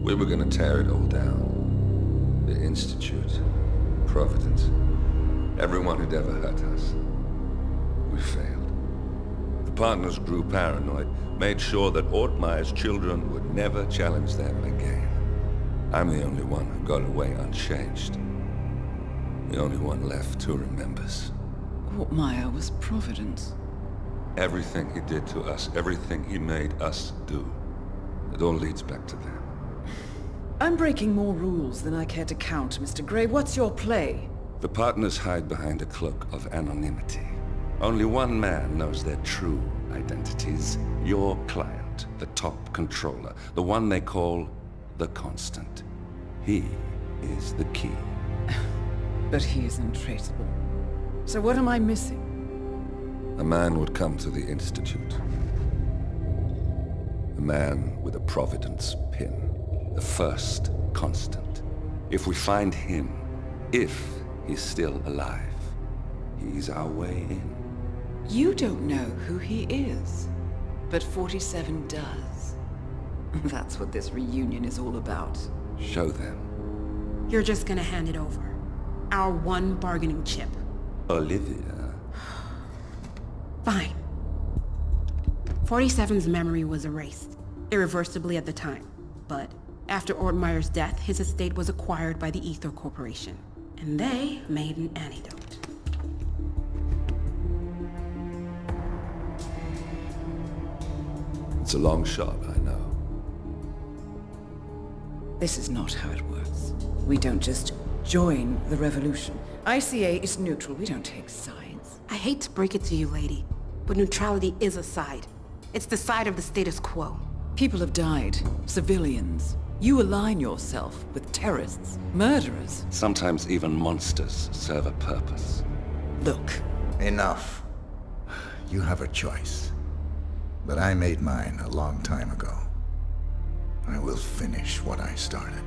We were gonna tear it all down. The Institute, Providence, everyone who'd ever hurt us. We failed. The partners grew paranoid, made sure that Ortmeyer's children would never challenge them again. I'm the only one who got away unchanged. The only one left who remembers. Ortmeyer was Providence. Everything he did to us, everything he made us do, it all leads back to them. I'm breaking more rules than I care to count, Mr. Grey. What's your play? The partners hide behind a cloak of anonymity. Only one man knows their true identities. Your client, the top controller, the one they call the Constant. He is the key. But he is untraceable. So what am I missing? A man would come to the Institute. A man with a Providence pin. The first Constant. If we find him, if he's still alive, he's our way in. You don't know who he is, but 47 does. That's what this reunion is all about. Show them. You're just gonna hand it over. Our one bargaining chip. Olivia. Fine. 47's memory was erased, irreversibly at the time. But after Ortmeyer's death, his estate was acquired by the Ether Corporation. And they made an antidote. It's a long shot, I know. This is not how it works. We don't just join the revolution. ICA is neutral. We don't take sides. I hate to break it to you, lady, but neutrality is a side. It's the side of the status quo. People have died. Civilians. You align yourself with terrorists, murderers. Sometimes even monsters serve a purpose. Look. Enough. You have a choice. But I made mine a long time ago. I will finish what I started.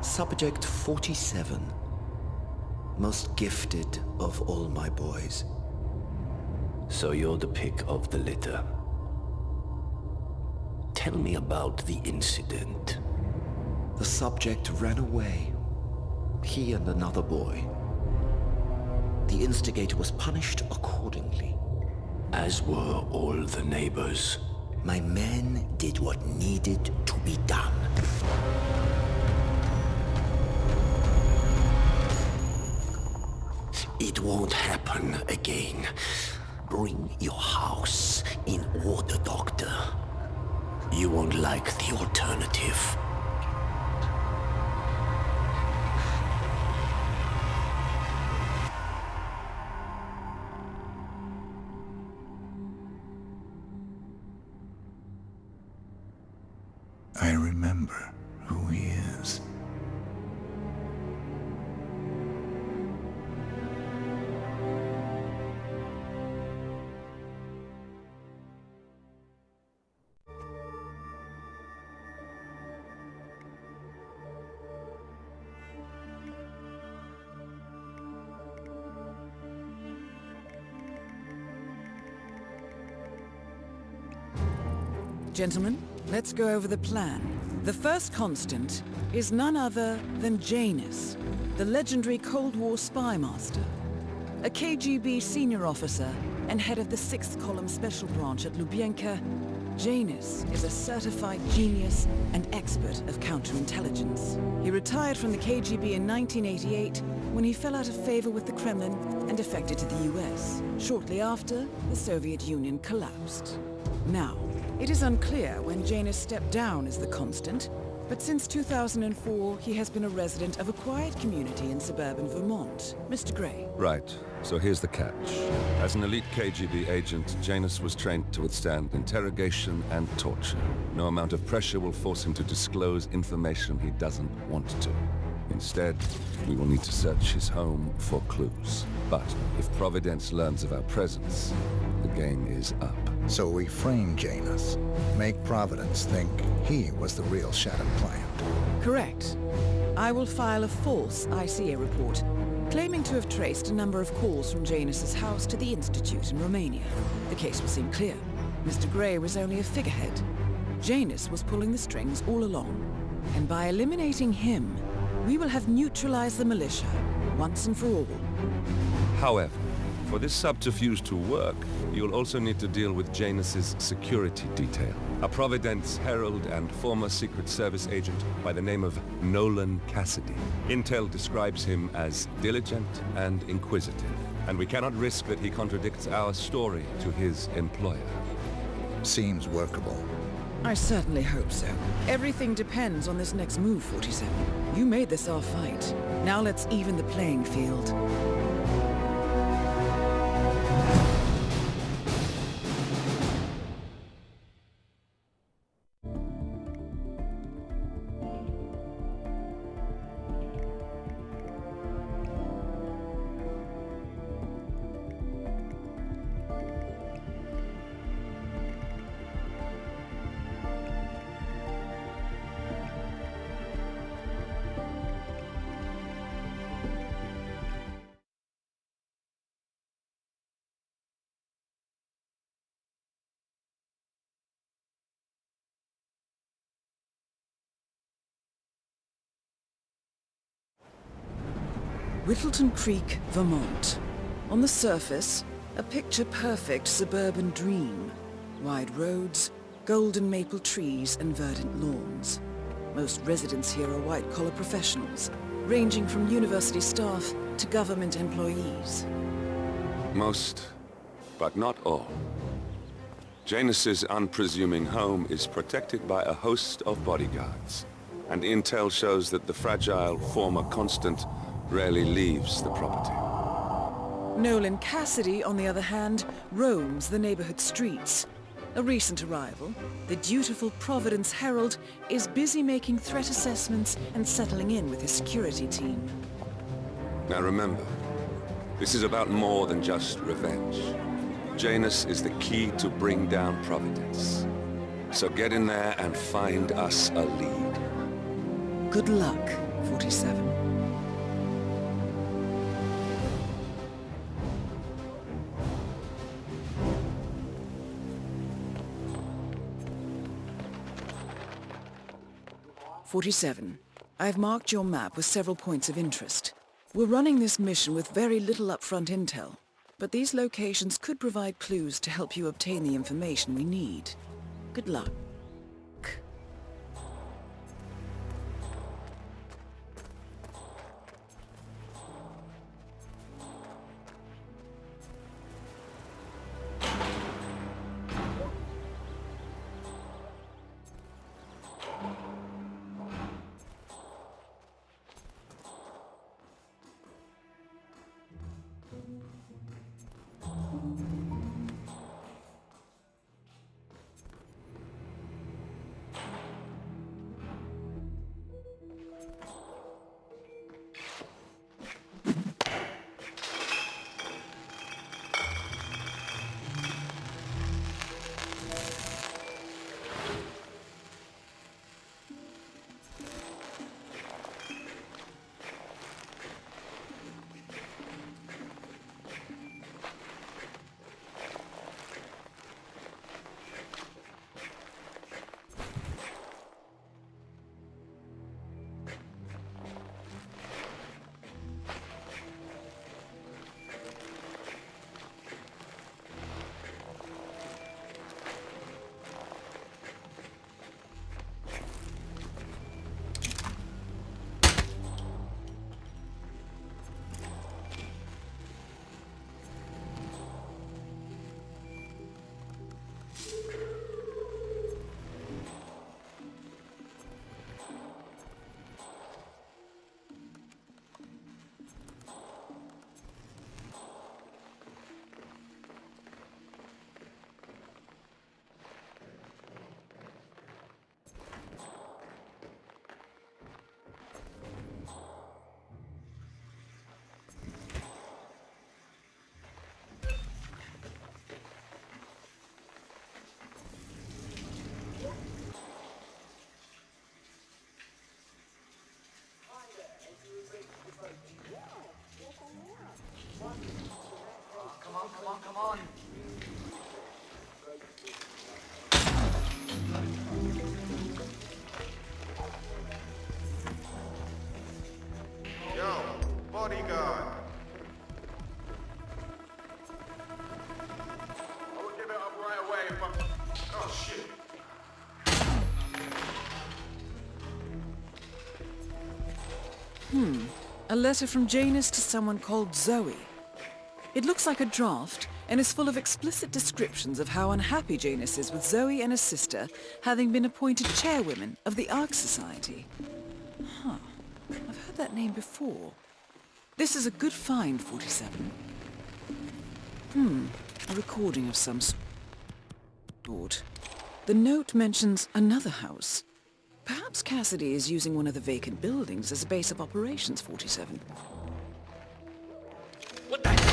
Subject 47. Most gifted of all my boys. So you're the pick of the litter. Tell me about the incident. The subject ran away. He and another boy. The instigator was punished accordingly. As were all the neighbors. My men did what needed to be done. It won't happen again. Bring your house in order, Doctor. You won't like the alternative. I remember who he is. Gentlemen, let's go over the plan. The first Constant is none other than Janus, the legendary Cold War spy master, a KGB senior officer and head of the 6th Column Special Branch at Lubyanka. Janus is a certified genius and expert of counterintelligence. He retired from the KGB in 1988 when he fell out of favor with the Kremlin and defected to the US. Shortly after, the Soviet Union collapsed. Now, it is unclear when Janus stepped down as the Constant, but since 2004, he has been a resident of a quiet community in suburban Vermont. Mr. Grey. Right. So here's the catch. As an elite KGB agent, Janus was trained to withstand interrogation and torture. No amount of pressure will force him to disclose information he doesn't want to. Instead, we will need to search his home for clues. But if Providence learns of our presence, the game is up. So we frame Janus, make Providence think he was the real Shadow client. Correct. I will file a false ICA report, claiming to have traced a number of calls from Janus's house to the Institute in Romania. The case will seem clear. Mr. Gray was only a figurehead. Janus was pulling the strings all along. And by eliminating him, we will have neutralized the militia, once and for all. However, for this subterfuge to work, you'll also need to deal with Janus's security detail. A Providence herald and former Secret Service agent by the name of Nolan Cassidy. Intel describes him as diligent and inquisitive, and we cannot risk that he contradicts our story to his employer. Seems workable. I certainly hope so. Everything depends on this next move, 47. You made this our fight. Now let's even the playing field. Whittleton Creek, Vermont. On the surface, a picture-perfect suburban dream. Wide roads, golden maple trees and verdant lawns. Most residents here are white-collar professionals, ranging from university staff to government employees. Most, but not all. Janus's unpresuming home is protected by a host of bodyguards, and intel shows that the fragile former Constant rarely leaves the property. Nolan Cassidy, on the other hand, roams the neighborhood streets. A recent arrival, the dutiful Providence Herald is busy making threat assessments and settling in with his security team. Now remember, this is about more than just revenge. Janus is the key to bring down Providence. So get in there and find us a lead. Good luck, 47. I've marked your map with several points of interest. We're running this mission with very little upfront intel, but these locations could provide clues to help you obtain the information we need. Good luck. A letter from Janus to someone called Zoe. It looks like a draft and is full of explicit descriptions of how unhappy Janus is with Zoe and her sister having been appointed chairwomen of the Ark Society. I've heard that name before. This is a good find, 47. A recording of some sort. The note mentions another house. Perhaps Cassidy is using one of the vacant buildings as a base of operations, 47. What the hell?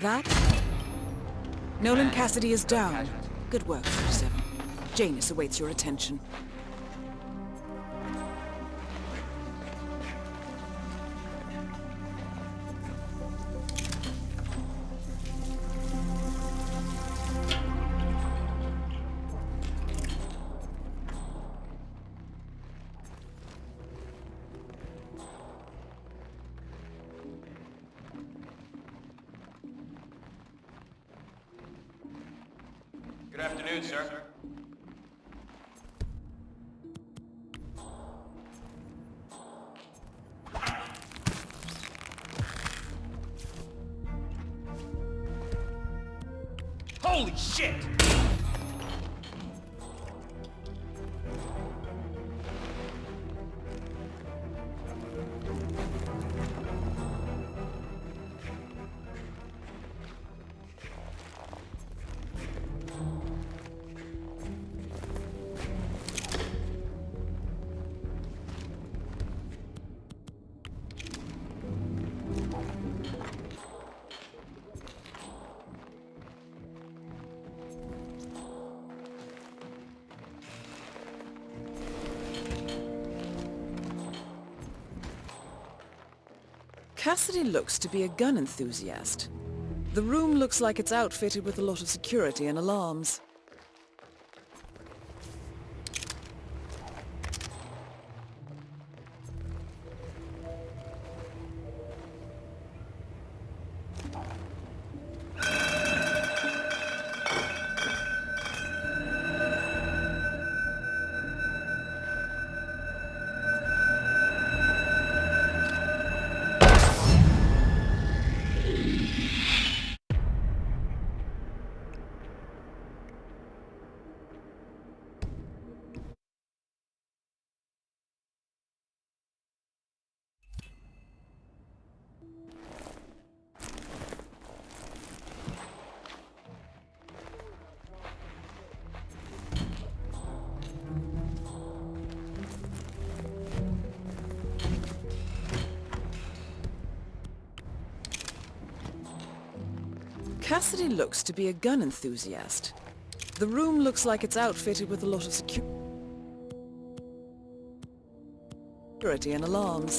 That? Nolan Cassidy is down. Good work, 47. Janus awaits your attention. Good afternoon, sir. Holy shit! Cassidy looks to be a gun enthusiast. The room looks like it's outfitted with a lot of security and alarms. Cassidy looks to be a gun enthusiast. The room looks like it's outfitted with a lot of security and alarms.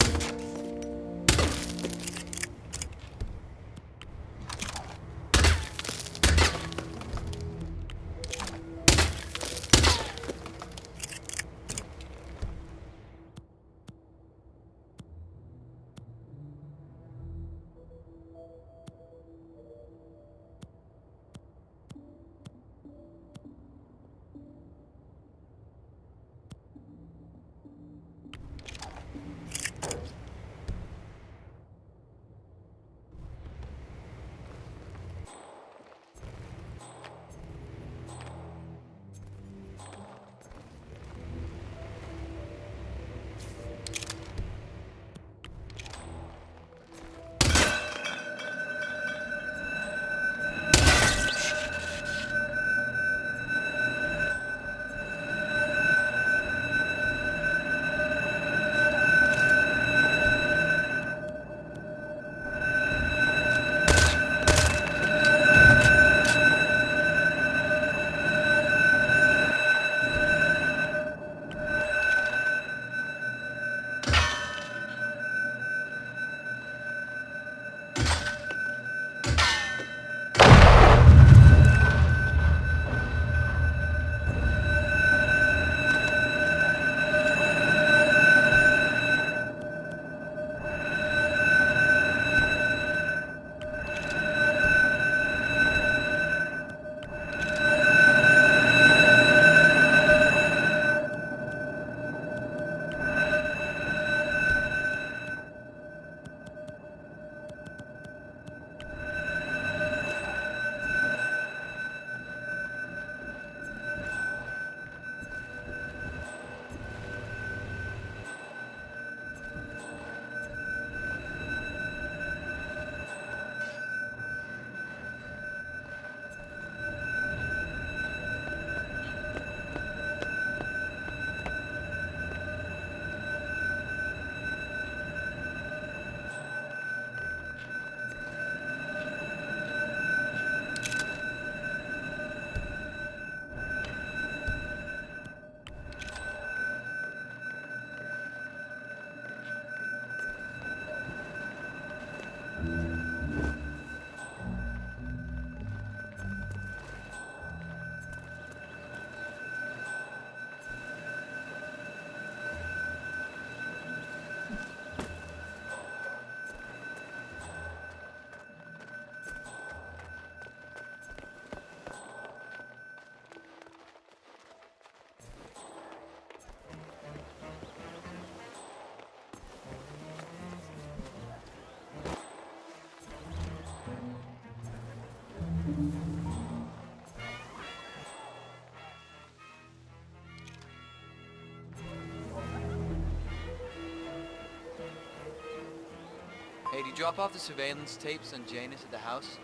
Hey, did you drop off the surveillance tapes on Janus at the house?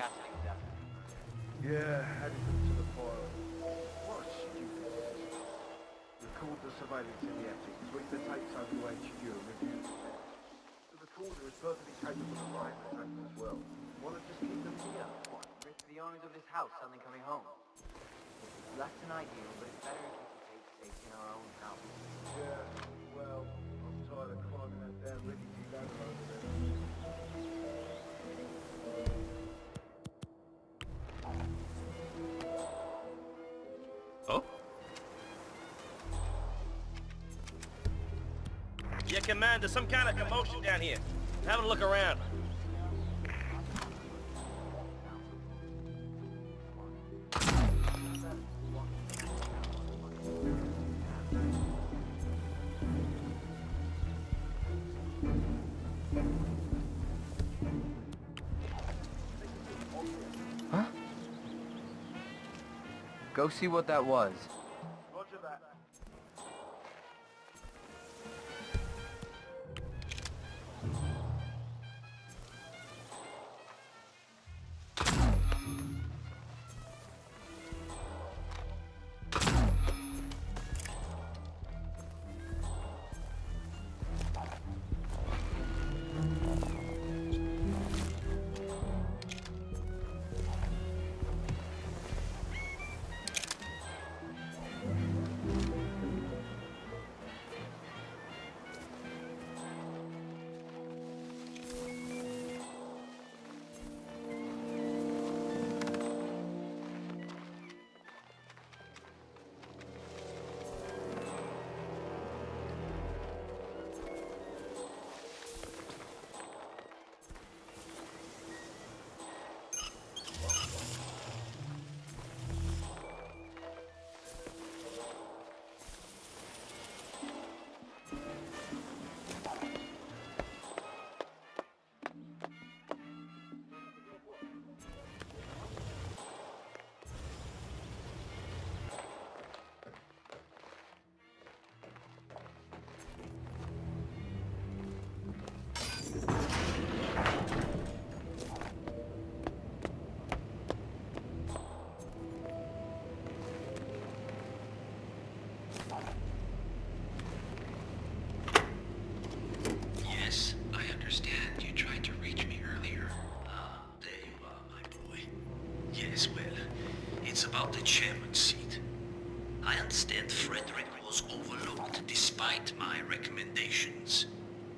Cassidy was after me. Yeah, added them to the file. What a stupid system. Record the surveillance in the attic, tweak the tapes over to HQ and review the steps. The recorder is perfectly capable of writing the tapes as well. Why not just keep them here? What? Risk the owners of this house suddenly coming home? It's less than ideal, but it's better to keep the tapes safe in our own house. Yeah, well, I'm tired of climbing that damn rickety ladder over there. Oh? Yeah, Commander, some kind of commotion down here. Having a look around. Huh? Go see what that was. Roger that. Yes, I understand. You tried to reach me earlier. Ah, there you are, my boy. Yes, well, it's about the chairman's seat. I understand Frederick was overlooked despite my recommendations.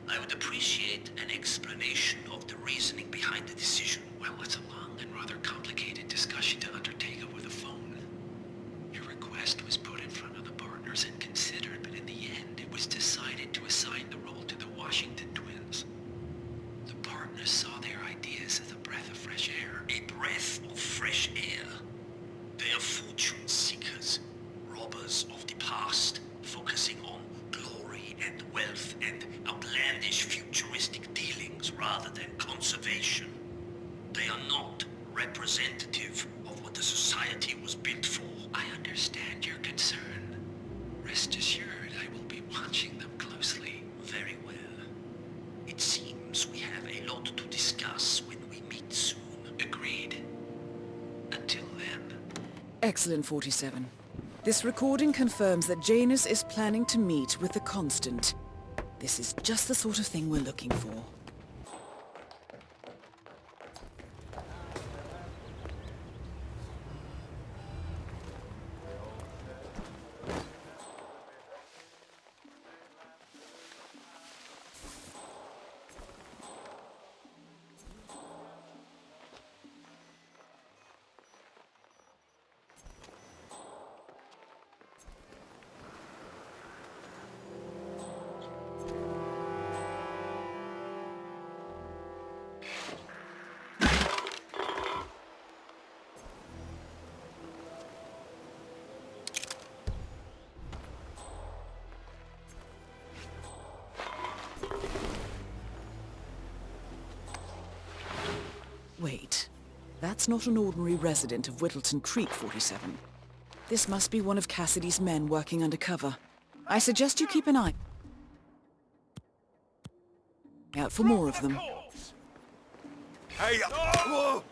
I would appreciate an explanation of the reasoning behind the decision. Well, it's a long and rather complicated discussion to undertake over the phone. Your request was put in front of the partners and considered, but in the end, it was decided to assign the role to the Washington twins. The partners saw their ideas as a breath of fresh air. A breath of fresh air. They are fortune seekers, robbers of the past, focusing on glory and wealth and outlandish futuristic dealings rather than conservation. They are not representative of what the society was built for. I understand your concern. Rest assured, I will be watching them closely. Very well. It seems we have a lot to discuss when we meet soon. Agreed. Until then. Excellent, 47. This recording confirms that Janus is planning to meet with the Constant. This is just the sort of thing we're looking for. Wait, that's not an ordinary resident of Whittleton Creek, 47. This must be one of Cassidy's men working undercover. I suggest you keep an eye out for more of them. Hey! Whoa!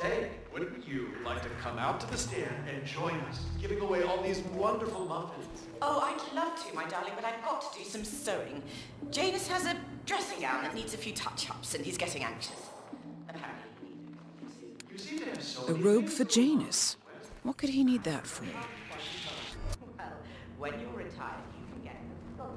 Say, wouldn't you like to come out to the stand and join us, giving away all these wonderful muffins? Oh, I'd love to, my darling, but I've got to do some sewing. Janus has a dressing gown that needs a few touch-ups, and he's getting anxious. Apparently. You seem to have so A many robe things for to Janus? What could he need that for? Well, when you're retired, you can get them.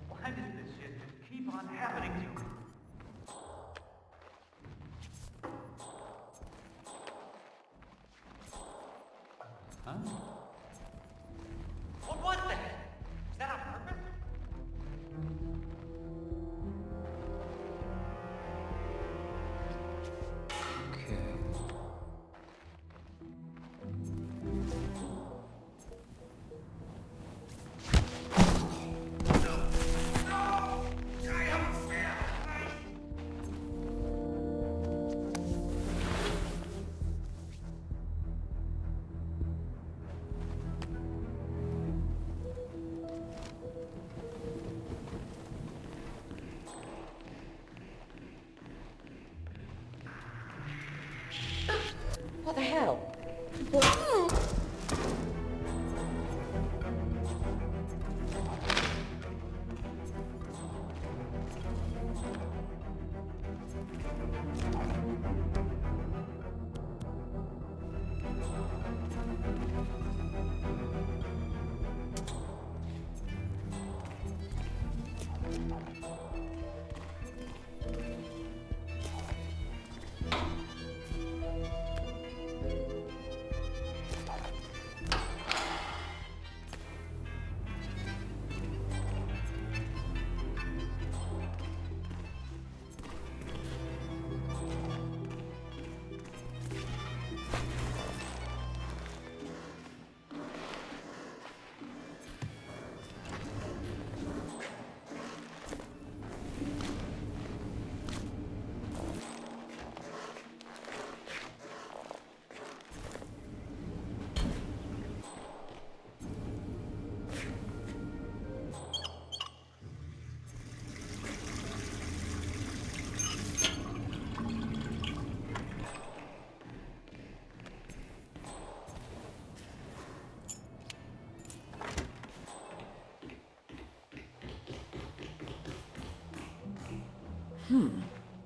Why does this shit just keep on happening to me? Huh? What was that? Is that on purpose? Okay. What the hell?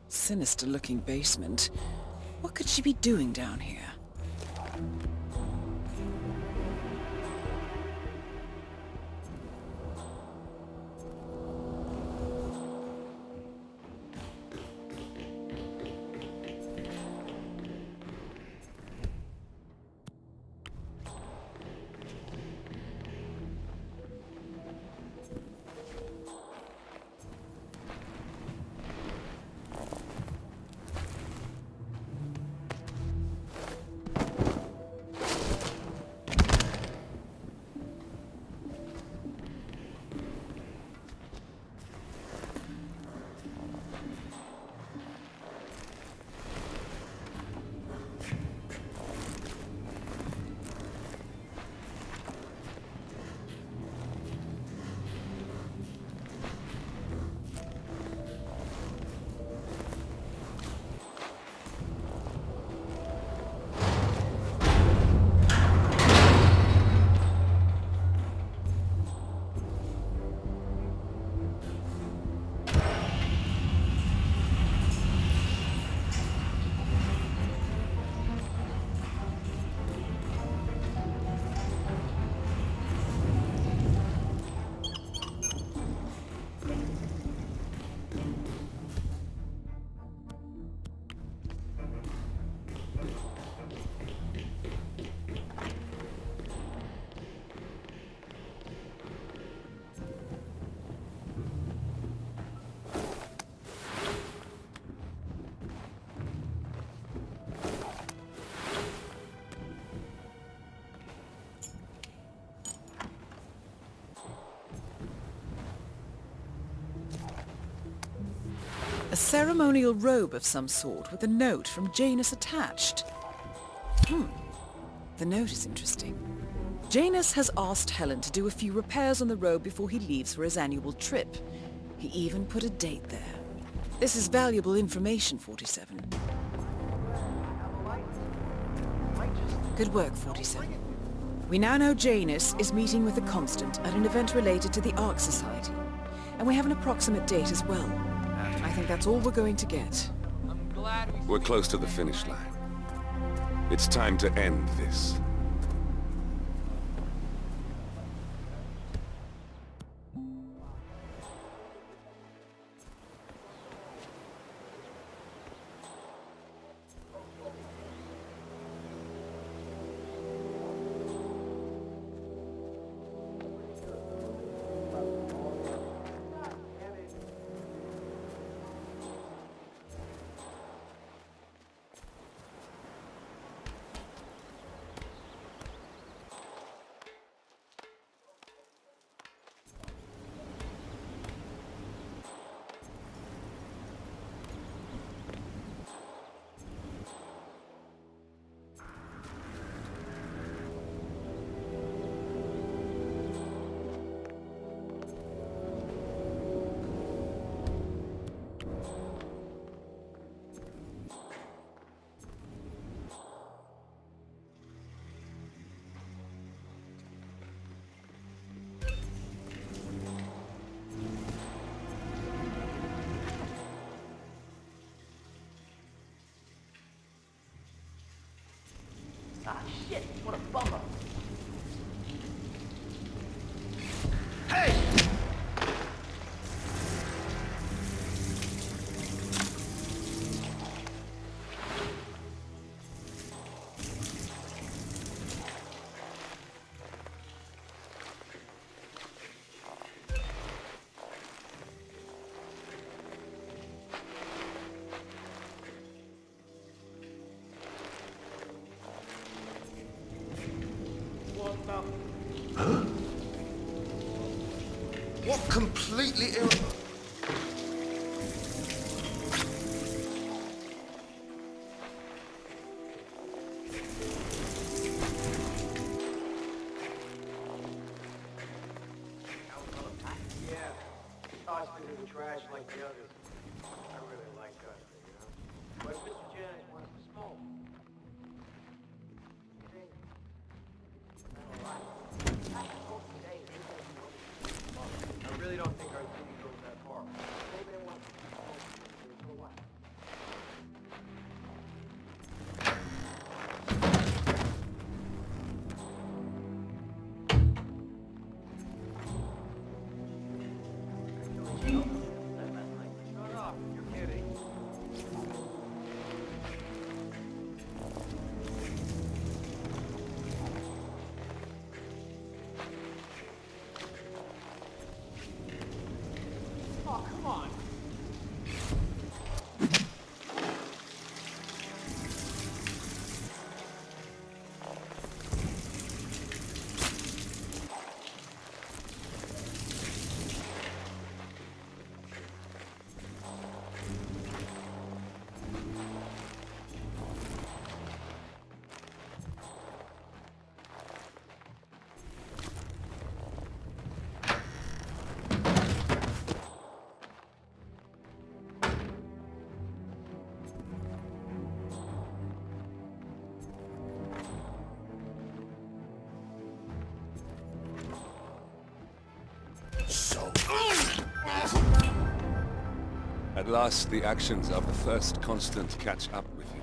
Sinister-looking basement. What could she be doing down here? A ceremonial robe of some sort with a note from Janus attached. The note is interesting. Janus has asked Helen to do a few repairs on the robe before he leaves for his annual trip. He even put a date there. This is valuable information, 47. Good work, 47. We now know Janus is meeting with the Constant at an event related to the Ark Society. And we have an approximate date as well. I think that's all we're going to get. We're close to the finish line. It's time to end this. Ah, shit, what a bummer. Huh? What completely Yeah, tossed it in the trash like the others. I really like that, you know. But Mr. Janet wants to smoke. I really don't think our duty goes that far. Maybe they want to smoke for a while. Shut up, you're kidding. Oh, come on. At last, the actions of the first constant catch up with you.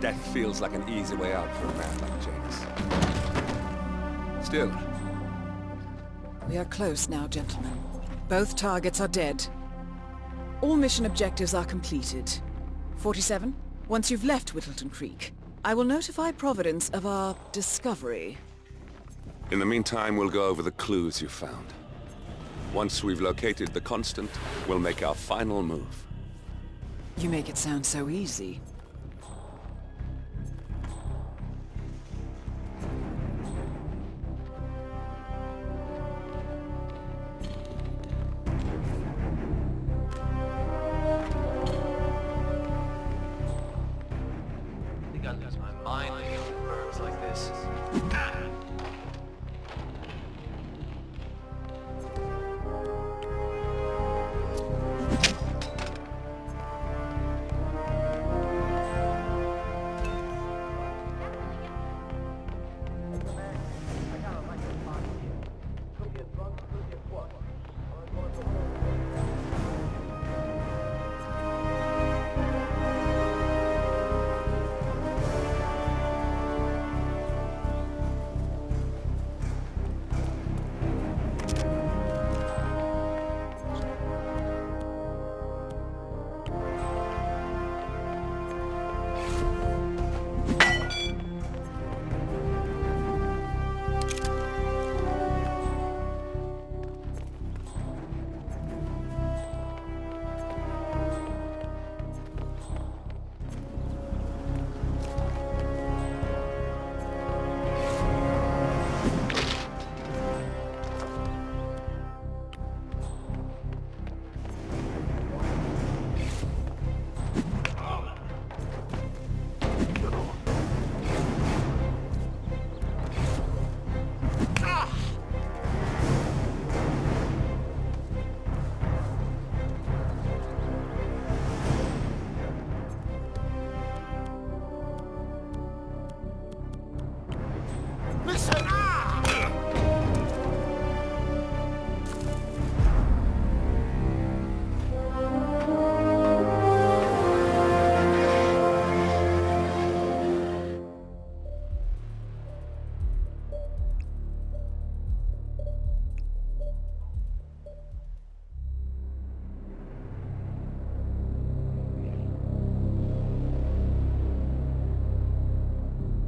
Death feels like an easy way out for a man like Janus. Still, We are close now, gentlemen. Both targets are dead. All mission objectives are completed. 47, once you've left Whittleton Creek, I will notify Providence of our discovery. in the meantime, we'll go over the clues you found. Once we've located the constant, we'll make our final move. You make it sound so easy. gotta lose my mind thinking of verbs like this.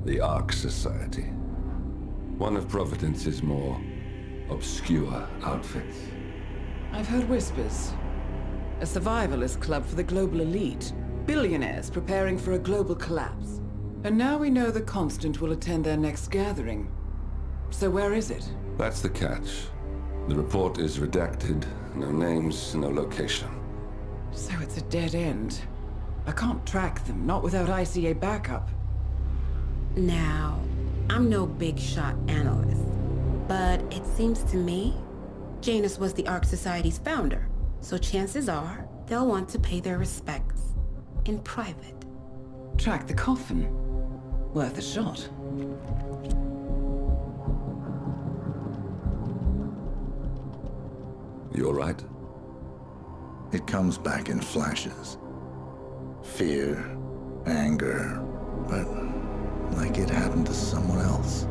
The Ark Society. One of Providence's more obscure outfits. I've heard whispers. A survivalist club for the global elite. Billionaires preparing for a global collapse. And now we know the Constant will attend their next gathering. So where is it? That's the catch. The report is redacted. No names, no location. So it's a dead end. I can't track them, not without ICA backup. Now, I'm no big shot analyst, but it seems to me Janus was the Ark Society's founder, so chances are they'll want to pay their respects in private. Track the coffin. Worth a shot. You all right? It comes back in flashes. Fear, anger, but like it happened to someone else.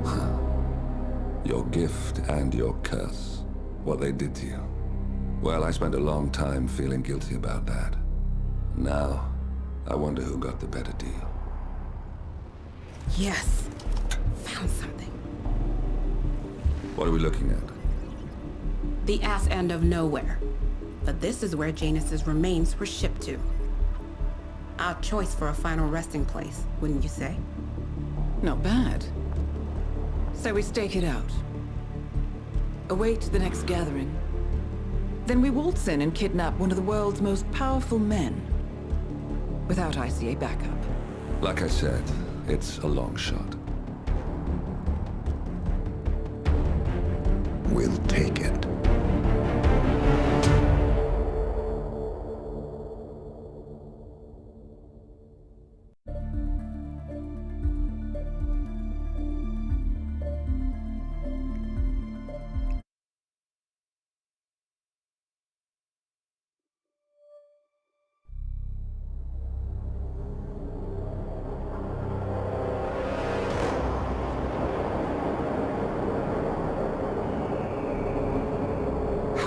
Your gift and your curse. What they did to you. Well, I spent a long time feeling guilty about that. Now, I wonder who got the better deal. Yes. Found something. What are we looking at? The ass end of nowhere. But this is where Janus's remains were shipped to. Our choice for a final resting place, wouldn't you say? Not bad. So we stake it out. Await the next gathering. Then we waltz in and kidnap one of the world's most powerful men. Without ICA backup. Like I said, it's a long shot. We'll take it.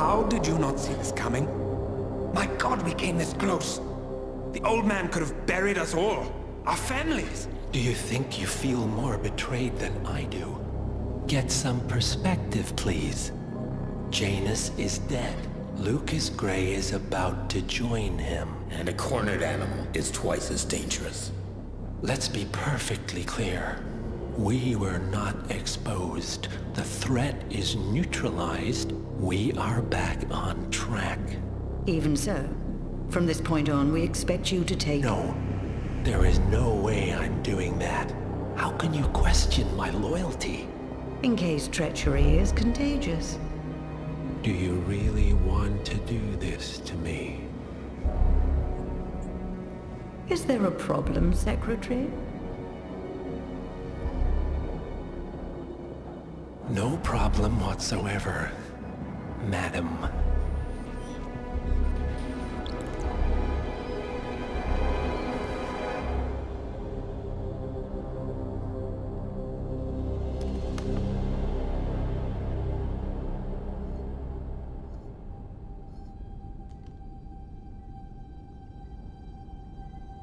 How did you not see this coming? My God, we came this close. The old man could have buried us all. Our families. Do you think you feel more betrayed than I do? Get some perspective, please. Janus is dead. Lucas Gray is about to join him. And a cornered animal is twice as dangerous. Let's be perfectly clear. We were not exposed. The threat is neutralized. We are back on track. Even so, from this point on, we expect you to take... No. There is no way I'm doing that. can you question my loyalty? In case treachery is contagious. Do you really want to do this to me? Is there a problem, Secretary? No problem whatsoever, madam.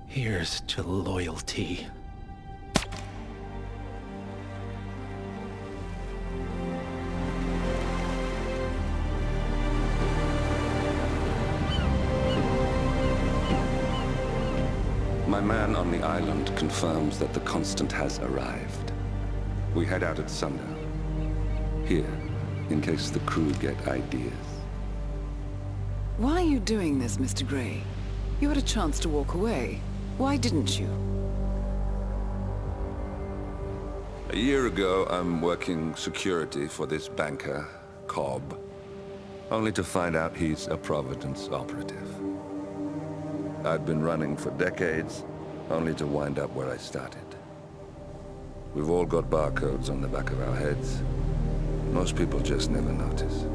Here's to loyalty. My man on the island confirms that the Constant has arrived. We head out at sundown. Here, in case the crew get ideas. Why are you doing this, Mr. Gray? You had a chance to walk away. Why didn't you? A year ago, I'm working security for this banker, Cobb, only to find out he's a Providence operative. I'd been running for decades, only to wind up where I started. We've all got barcodes on the back of our heads. Most people just never notice.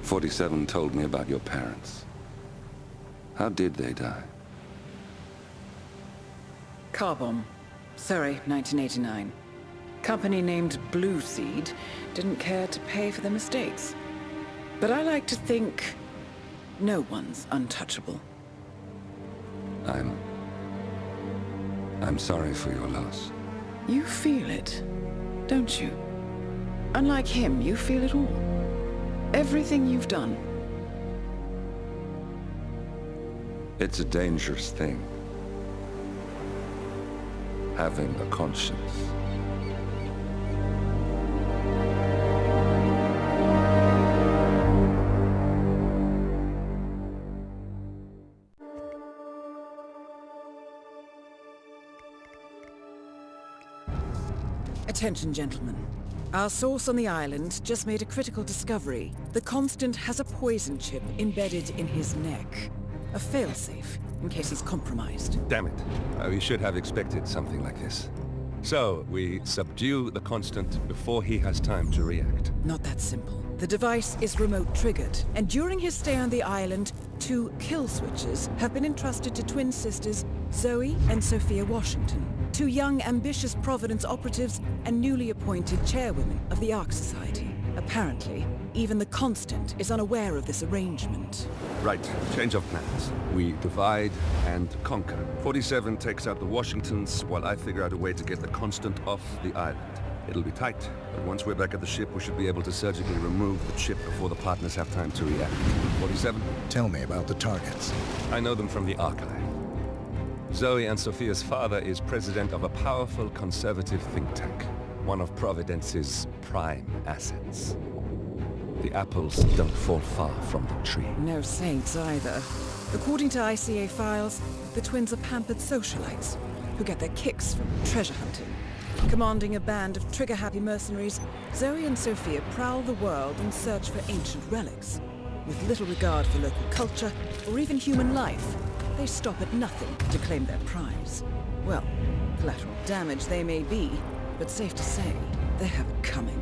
47 told me about your parents. How did they die? Car bomb. Surrey, 1989. Company named Blue Seed didn't care to pay for their mistakes. But I like to think no one's untouchable. I'm sorry for your loss. You feel it, don't you? Unlike him, you feel it all. Everything you've done. It's a dangerous thing. Having a conscience. Attention, gentlemen. Our source on the island just made a critical discovery. The Constant has a poison chip embedded in his neck. A failsafe, in case he's compromised. Damn it. We should have expected something like this. So, we subdue the Constant before he has time to react. Not that simple. The device is remote triggered, and during his stay on the island, 2 kill switches have been entrusted to twin sisters Zoe and Sophia Washington, 2 young, ambitious Providence operatives and newly appointed chairwomen of the Ark Society. Apparently, even the Constant is unaware of this arrangement. Right, change of plans. We divide and conquer. 47 takes out the Washingtons, while I figure out a way to get the Constant off the island. It'll be tight, but once we're back at the ship, we should be able to surgically remove the chip before the partners have time to react. 47? Tell me about the targets. I know them from the archive. Zoe and Sophia's father is president of a powerful conservative think tank, one of Providence's prime assets. The apples don't fall far from the tree. No saints either. According to ICA files, the twins are pampered socialites who get their kicks from treasure hunting. Commanding a band of trigger-happy mercenaries, Zoe and Sophia prowl the world in search for ancient relics. With little regard for local culture or even human life, they stop at nothing to claim their prize. Well, collateral damage they may be, but safe to say, they have it coming.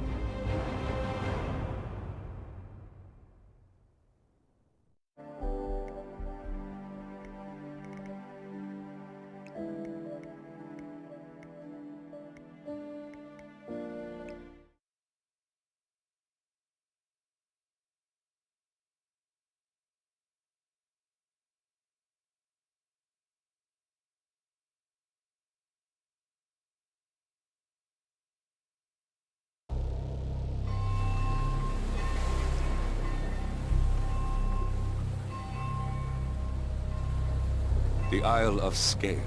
The Isle of Scale,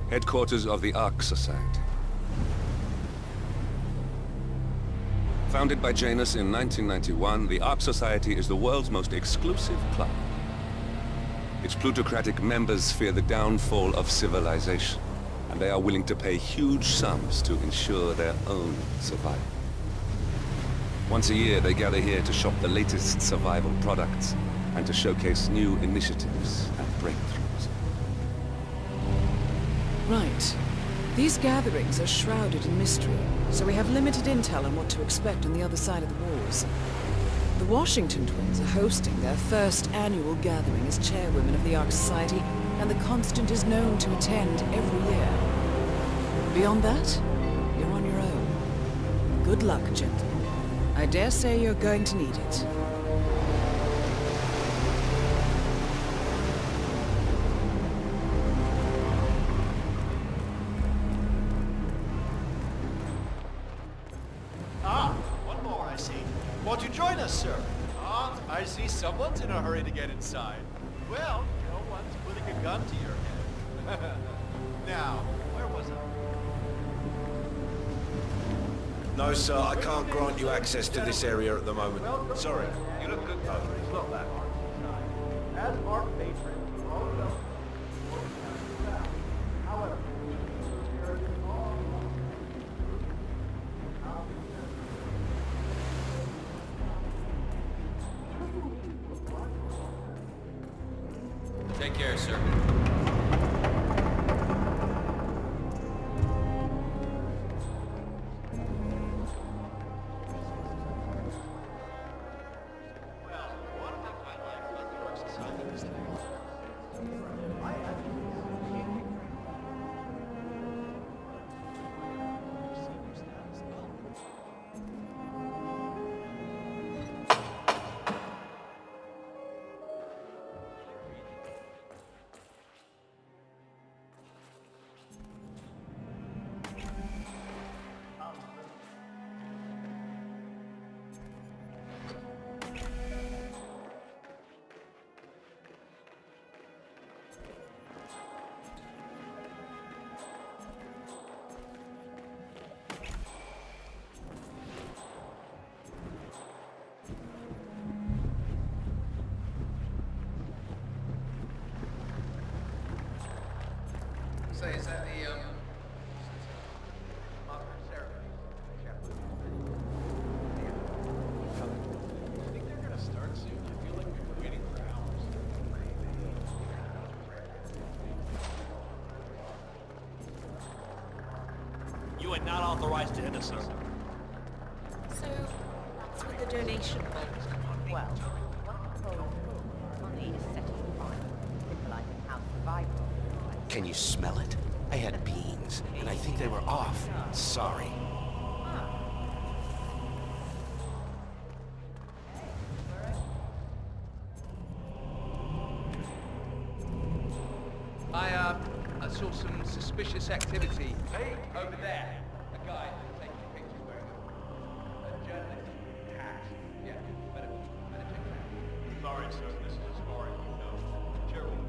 headquarters of the Ark Society. Founded by Janus in 1991, the Ark Society is the world's most exclusive club. Its plutocratic members fear the downfall of civilization, and they are willing to pay huge sums to ensure their own survival. Once a year, they gather here to shop the latest survival products and to showcase new initiatives and breakthroughs. Right. These gatherings are shrouded in mystery, so we have limited intel on what to expect on the other side of the walls. The Washington twins are hosting their first annual gathering as chairwomen of the Ark Society, and the Constant is known to attend every year. Beyond that, you're on your own. Good luck, gentlemen. I dare say you're going to need it. One more, I see. Won't you join us, sir? I see someone's in a hurry to get inside. Well, no one's putting a gun to your head. Now, where was I? No, sir, I can't grant you access to this area at the moment. Sorry. You look good, though. It's not that. As our patron, however, Take care, sir. Say, is that the, think they're gonna start soon? I feel like we've been waiting for hours. You are not authorized to enter, sir. So, that's what the donation vault. Well, money is setting fire, symbolizing how survival. Can you smell it? I had beans, and I think they were off. Sorry. I saw some suspicious activity. Hey, over there. A guy taking pictures wearing a journalist hat. Yeah, better check that out. Sorry, sir. This is as far as we know. Chairwoman.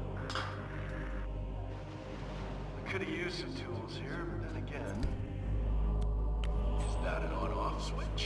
I could have used some tools here, but then again, is that an on-off switch?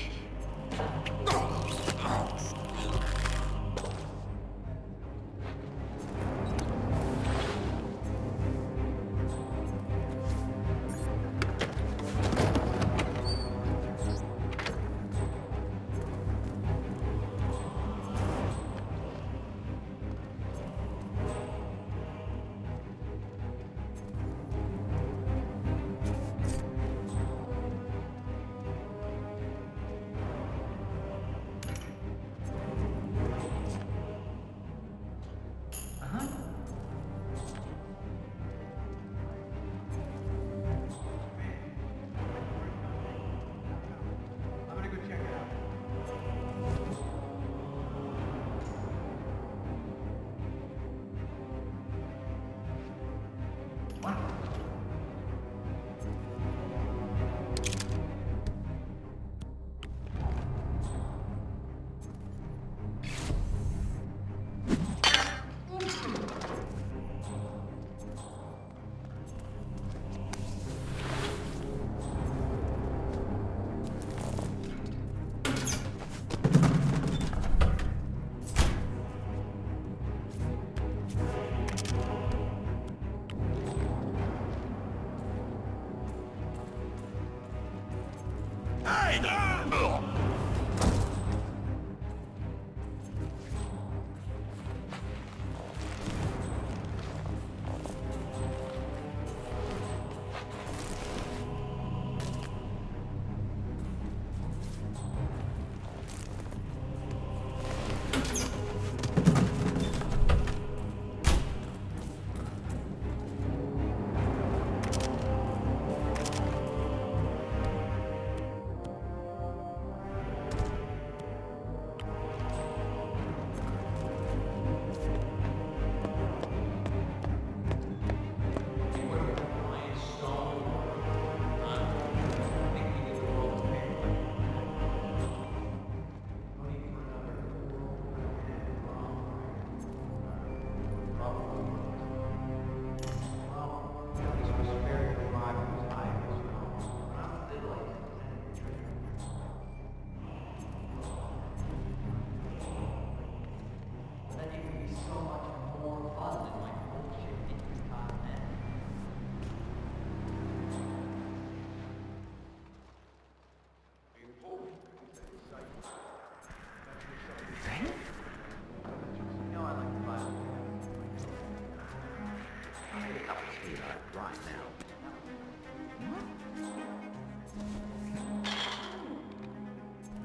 right now.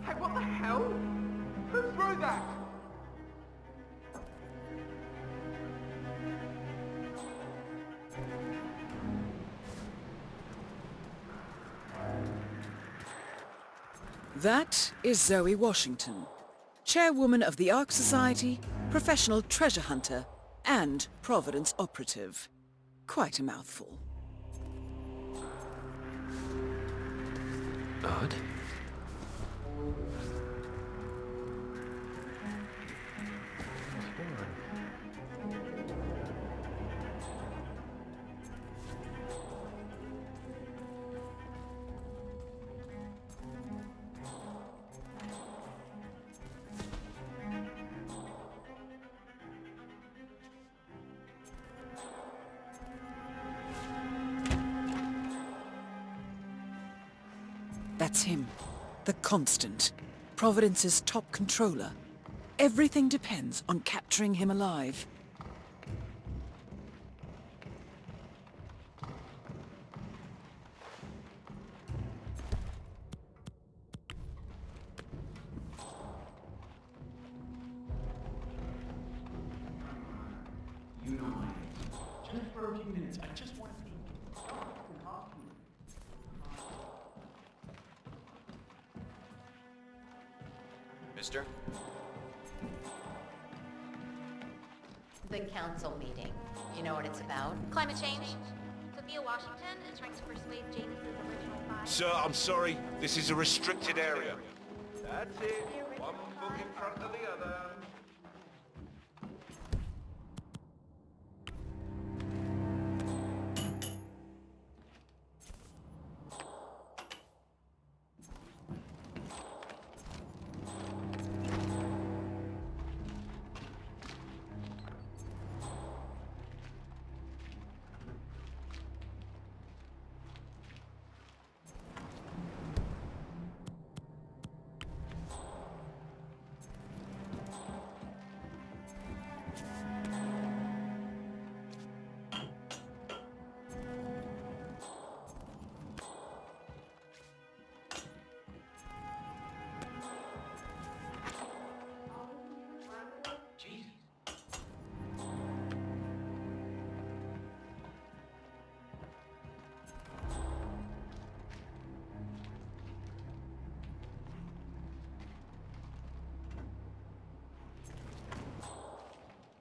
Hey, what the hell? Who threw that? That is Zoe Washington, chairwoman of the Ark Society, professional treasure hunter, and Providence operative. Quite a mouthful. Odd. That's him. The Constant. Providence's top controller. Everything depends on capturing him alive. You know my name. Just for a few minutes, I just want to be... Mister? The council meeting. You know what it's about? Climate change. Sophia Washington is trying to persuade Janus's original five. Sir, I'm sorry. This is a restricted area. That's it. One foot in front of the other.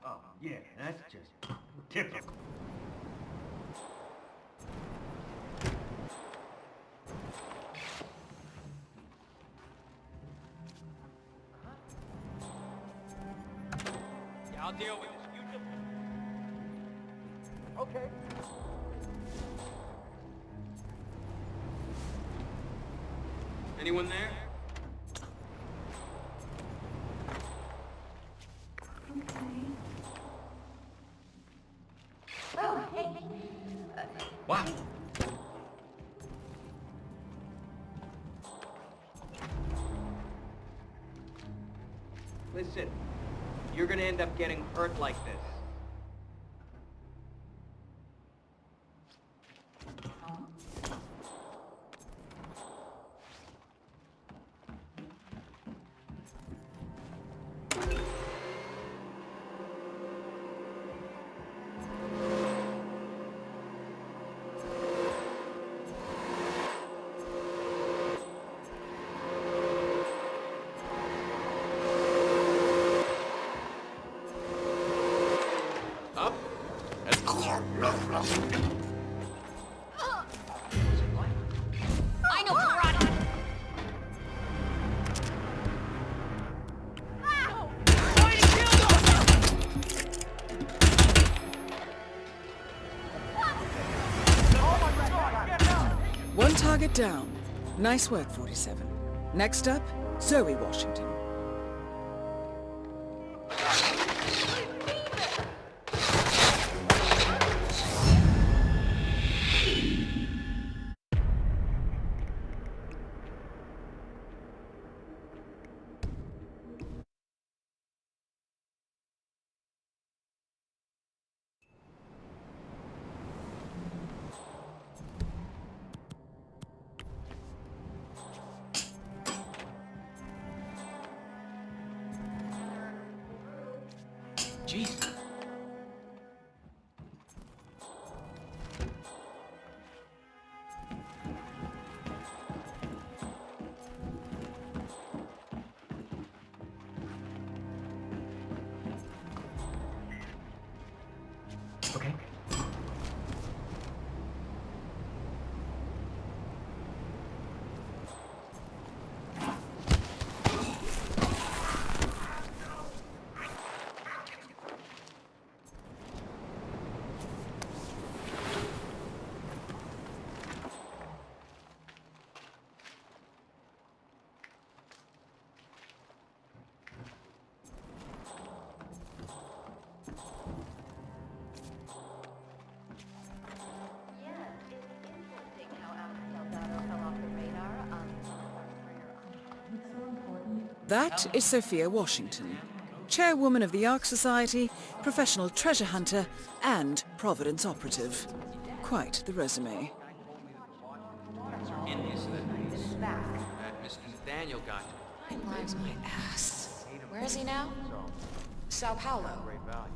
Oh, yeah, that's just typical. Yeah, I'll deal with this. You just... Okay. Anyone there? Oh, hey. Wow. Listen, you're gonna end up getting hurt like this. I know karate! One target down. Nice work, 47. Next up, Zoe Washington. Jesus. Okay. That is Sophia Washington, chairwoman of the Ark Society, professional treasure hunter, and Providence operative. Quite the resume. Mr. Nathaniel got you. Lives my ass. Where is he now? Sao Paulo.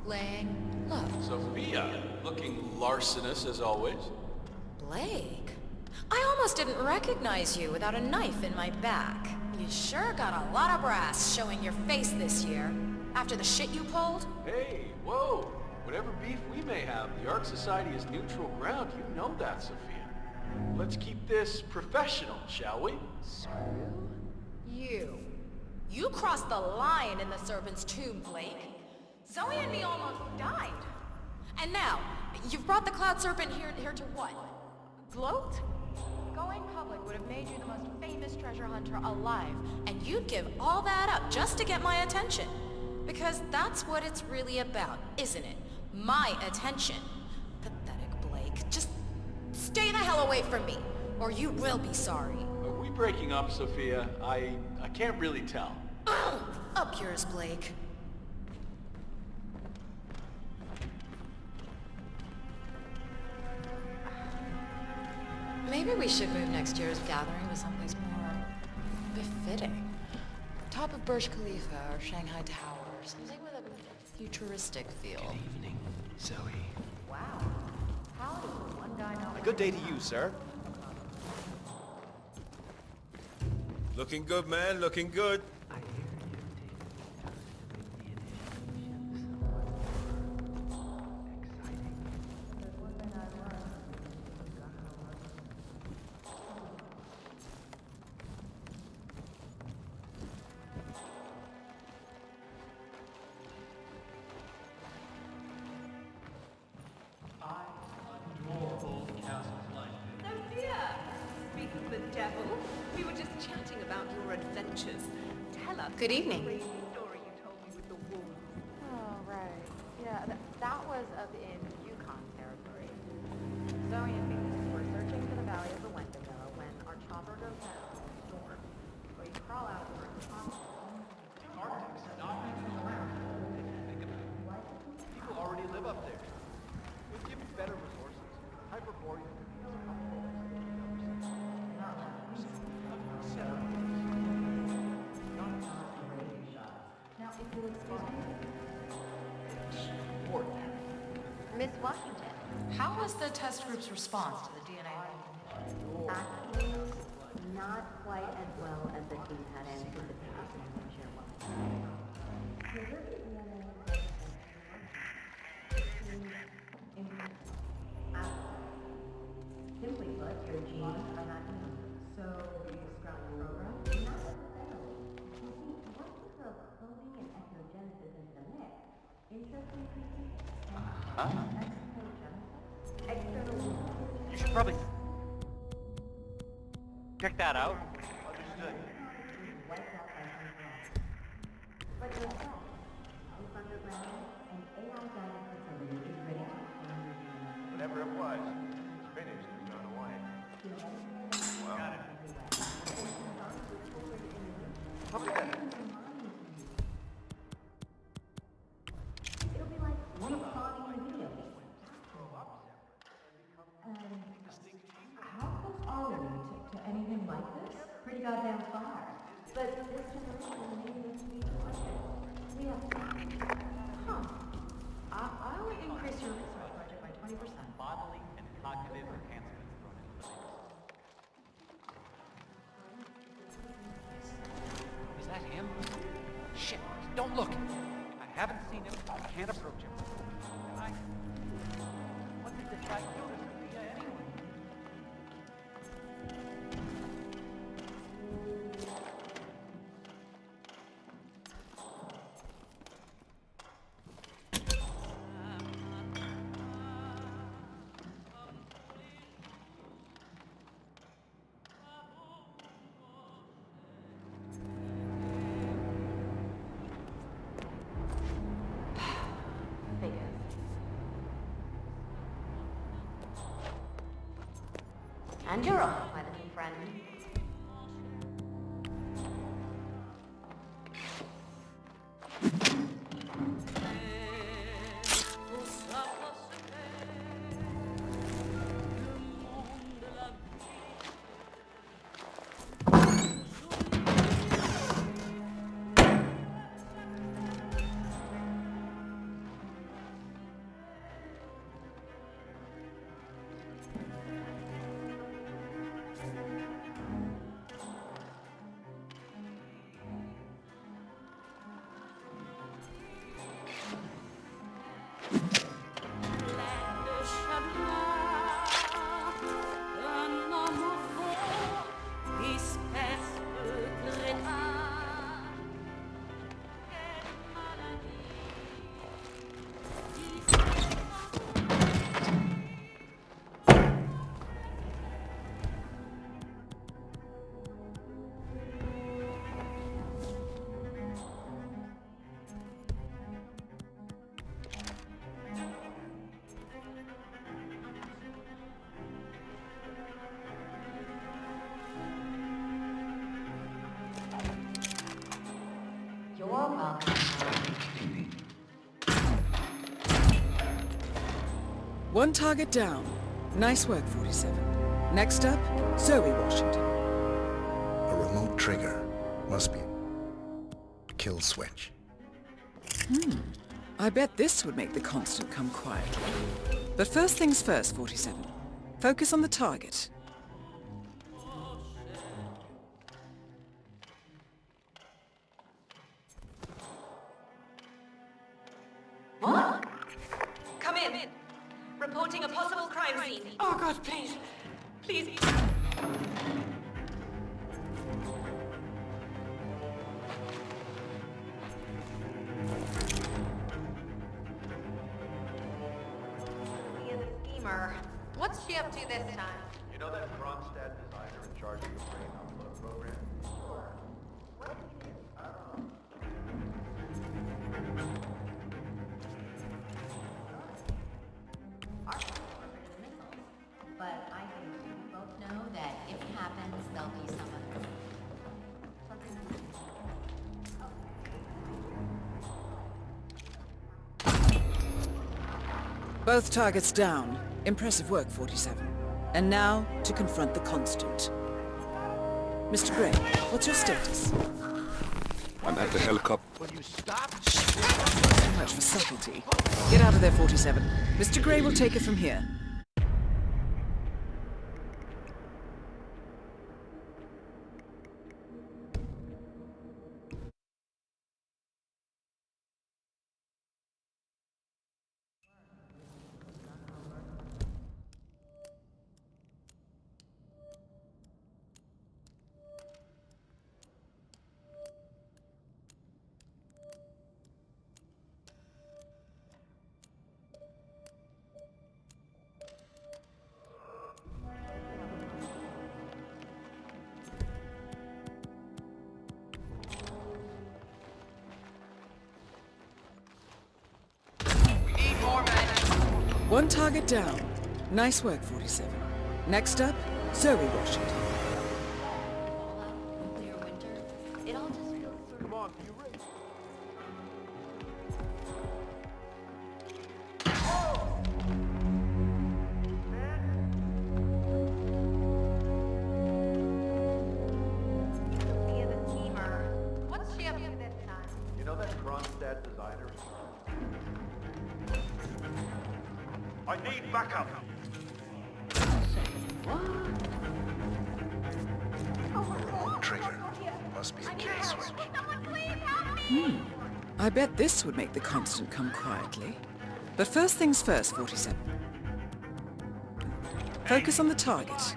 Laying low. Sophia, looking larcenous as always. Blake? I almost didn't recognize you without a knife in my back. You sure got a lot of brass showing your face this year. After the shit you pulled? Hey, whoa! Whatever beef we may have, the Ark Society is neutral ground. You know that, Sophia. Let's keep this professional, shall we? Screw you. You crossed the line in the Serpent's Tomb, Blake. Zoe and me almost died. And now, you've brought the Cloud Serpent here to what? Gloat? Going public would have made you the most famous treasure hunter alive, and you'd give all that up just to get my attention. Because that's what it's really about, isn't it? My attention. Pathetic Blake. Just stay the hell away from me, or you will be sorry. Are we breaking up, Sophia? I can't really tell. Up yours, Blake. Maybe we should move next year's gathering to someplace more befitting. Top of Burj Khalifa or Shanghai Tower, something with a futuristic feel. Good evening, Zoe. Wow. How does one guy know? A good day to you, sir. Looking good, man, looking good. Sophia! Speak of the devil. We were just chatting about your adventures. Tell us. Good evening. The crazy story you told me with the wolf. Oh, right. Yeah, that was up in Yukon territory. Zoe and me were searching for the valley of the Wendigo when our chopper goes down in a storm. So you crawl out for a People already live up there. We'd give you better resources. Hyperborean. Now, if you'll excuse me. Miss Washington. How was the test group's response to the DNA? Actually, not quite as well as the team had anticipated. Simply put, your genes are not unique. So, you describe the program? Not necessarily. You see, once you throw cloning and ethnogenesis into the mix, interesting species and external You should probably check that out. But you're right. Deep underground, an AI-guided facility is ready to handle you. Whatever it was, it's finished and gone away. Got it. It'll be like respawning in a video game. How close are we to anything like this? Pretty goddamn far. But this generation may need to be questioned. We have... Huh. increase your research budget by 20%. Bodily and cognitive enhancements thrown into the mix. Is that him? Shit, don't look! I haven't seen him, I can't approach him. What did this guy do to Sophia anyway? And you're off, my little friend. You're welcome. One target down. Nice work, 47. Next up, Zoe Washington. A remote trigger. Must be a kill switch. I bet this would make the Constant come quietly. But first things first, 47. Focus on the target. What? Come in. Reporting a possible crime scene. Oh God, please. Please. What's she up to this time? You know that Kronstadt designer in charge of the brain upload program? Sure. What is it? I don't know. But I think we both know that if it happens, there'll be some other. Both targets down. Impressive work, 47. And now, to confront the Constant. Mr. Gray, what's your status? I'm at the helicopter. Will you stop? Too much for subtlety. Get out of there, 47. Mr. Gray will take it from here. One target down. Nice work, 47. Next up, Zoe Washington. Nuclear winter. It all just feels sort of... Come on, you ready? Sophia the schemer. What's she up to this time? You know that Kronstadt designer in charge? need backup. Trigger. Must be a kill switch. I bet this would make the constant come quietly. But first things first, 47. Focus on the target.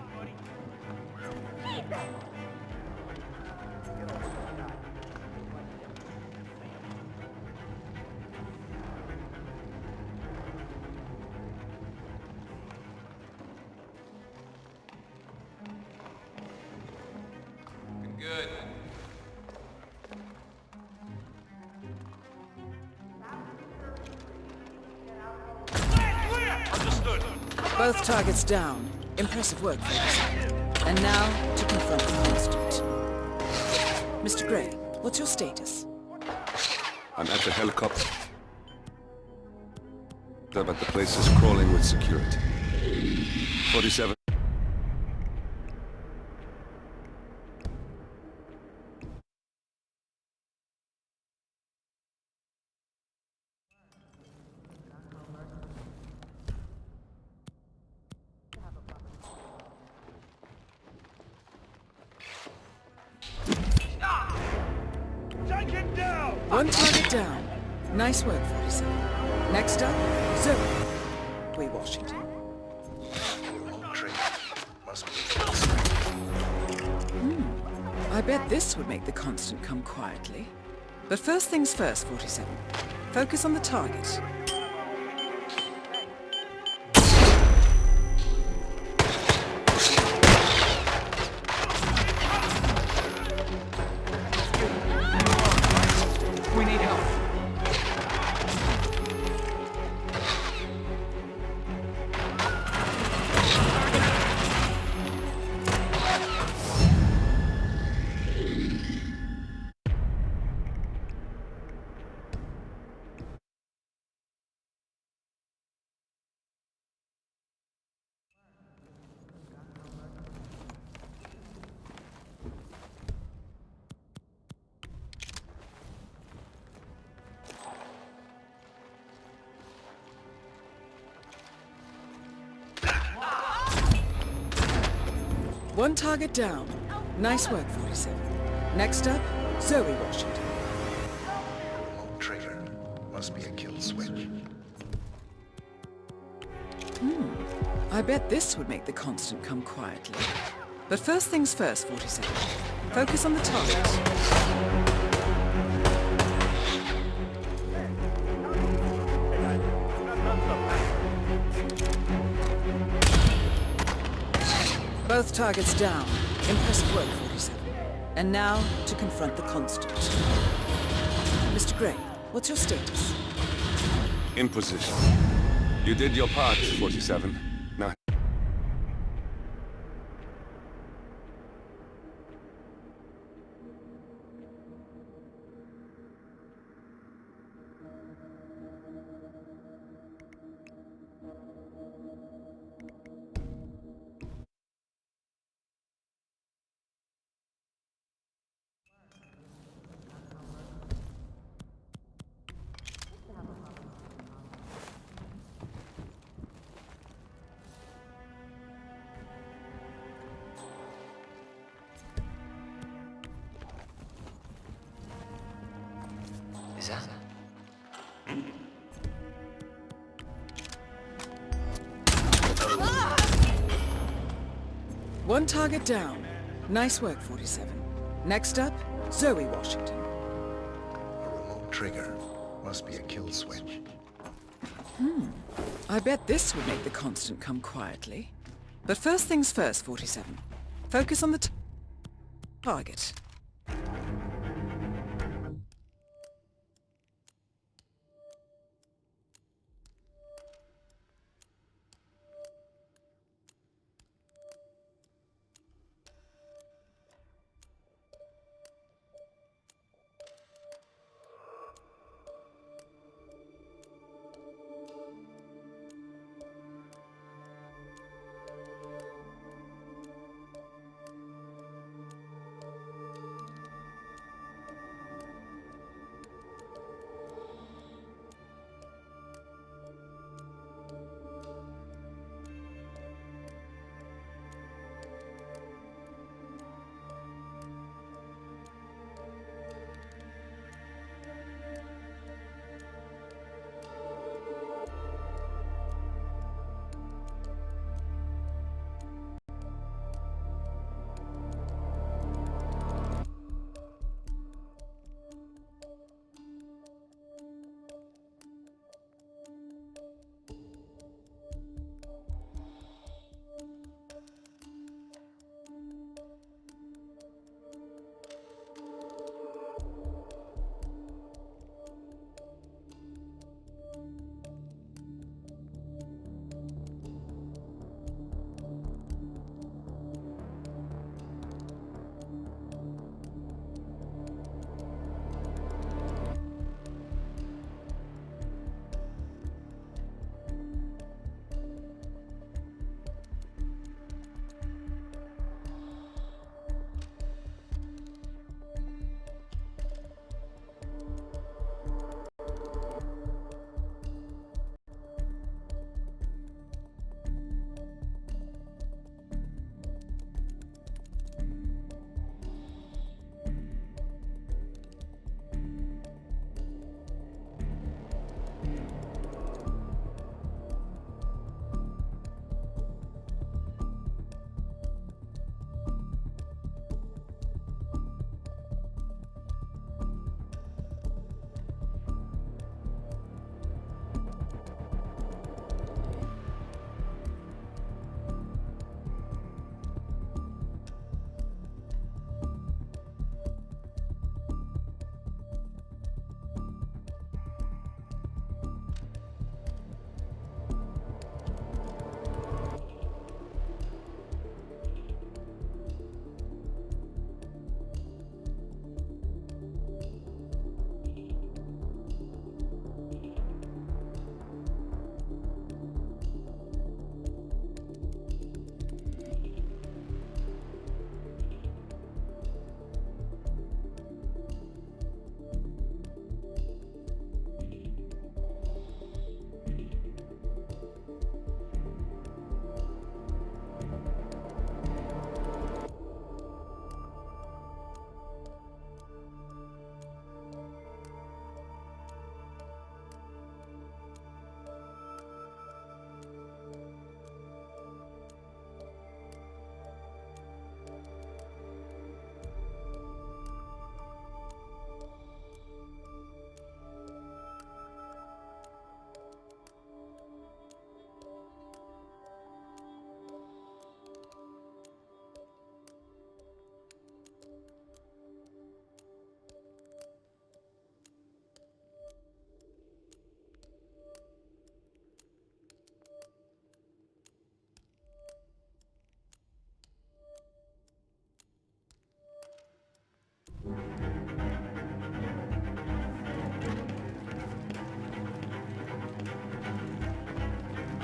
Good. Understood. Both targets down. Impressive work, folks. And now, to confront the constant. Mr. Gray, what's your status? I'm at the helicopter. But the place is crawling with security. 47. Take him down! One target down. Nice work, 47. Next up, Zoe. We Washington. Trigger. Must be a kill switch. I bet this would make the constant come quietly. But first things first, 47. Focus on the target. We need help. One target down. Nice work, 47. Next up, Zoe Washington. Trigger. Must be a kill switch. I bet this would make the constant come quietly. But first things first, 47. Focus on the target. Both targets down. Impressive work, 47. And now, to confront the constant. Mr. Gray, what's your status? In position. You did your part, 47. Now... Is that? One target down. Nice work, 47. Next up, Zoe Washington. A remote trigger. Must be a kill switch. I bet this would make the constant come quietly. But first things first, 47. Focus on the target.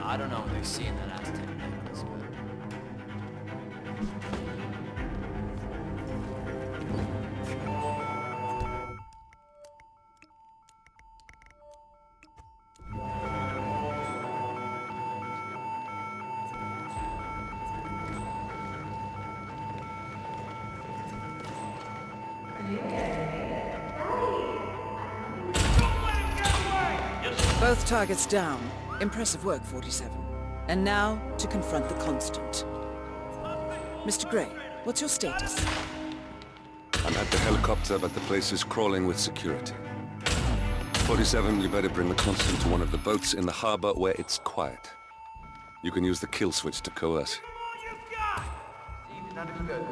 I don't know what they see in that Aztec necklace, but... Both targets down. Impressive work, 47. And now, to confront the Constant. Mr. Gray, what's your status? I'm at the helicopter, but the place is crawling with security. 47, you better bring the Constant to one of the boats in the harbor where it's quiet. You can use the kill switch to coerce. Understood.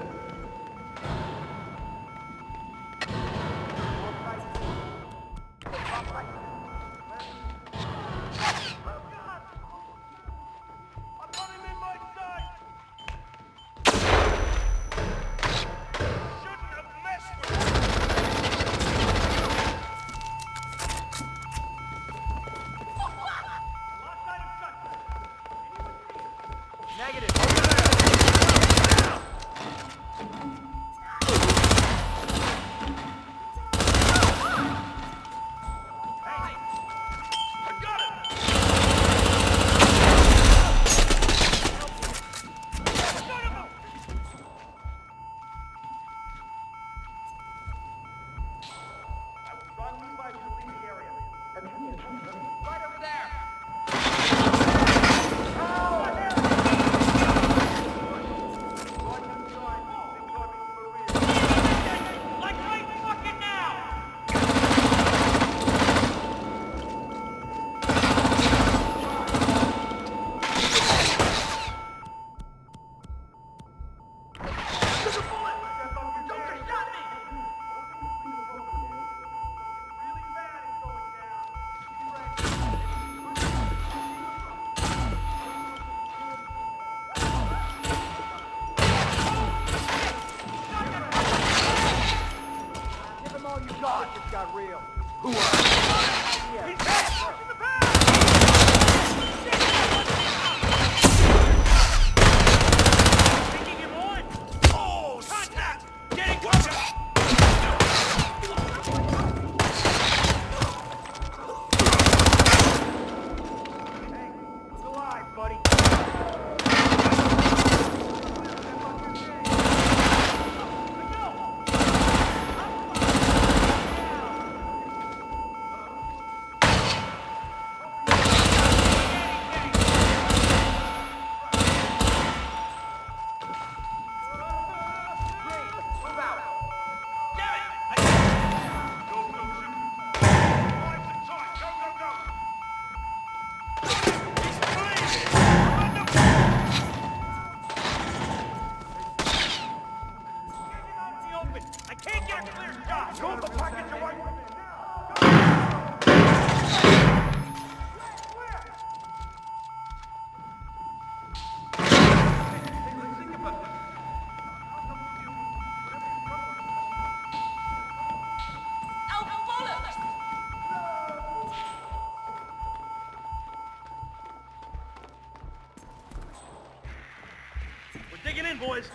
Digging in, boys.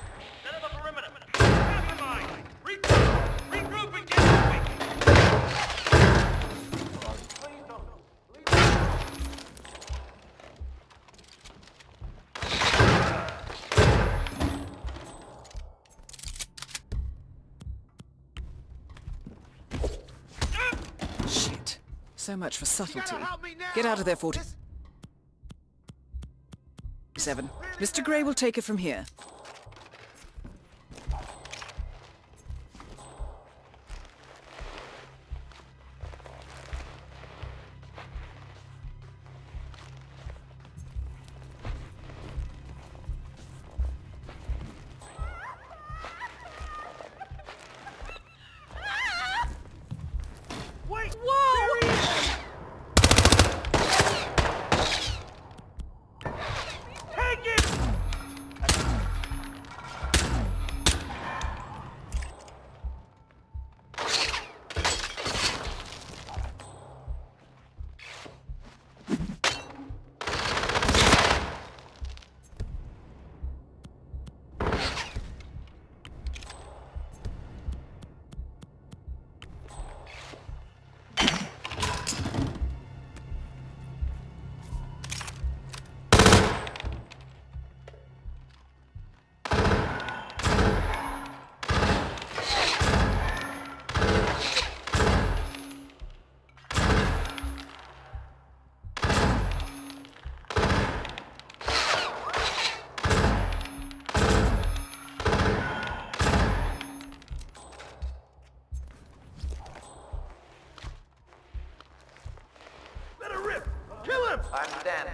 Set up a perimeter. Mastermind! Regroup and get moving! Shit. So much for subtlety. Get out of there, 47. Mr. Gray will take it from here. Wait! Whoa! Take it! I understand.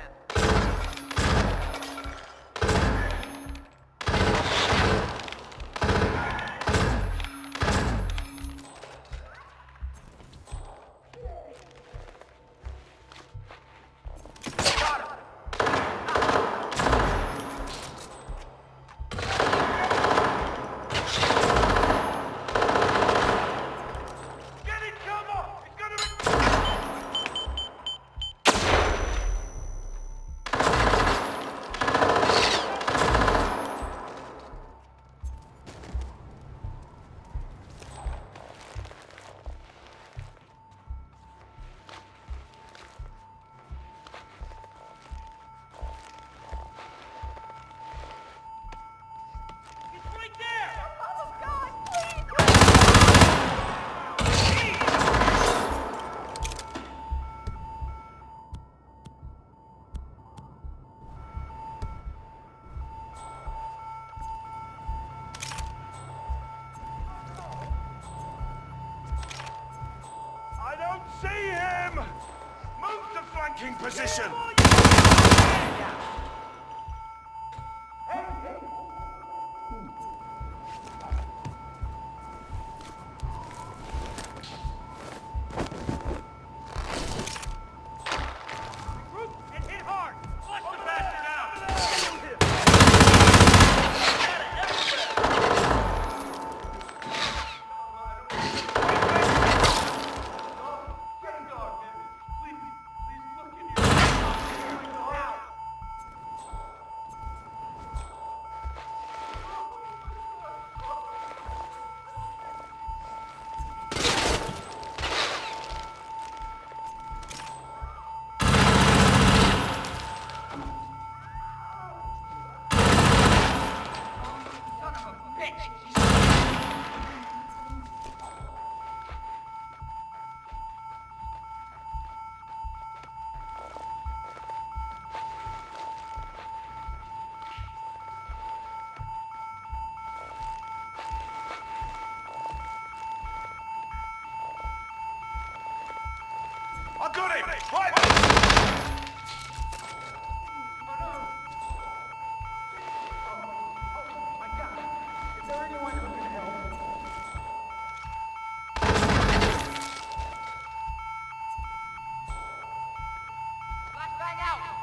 See him! Move to flanking position! I got him! Right! Is there anyone who can help? Flashbang out!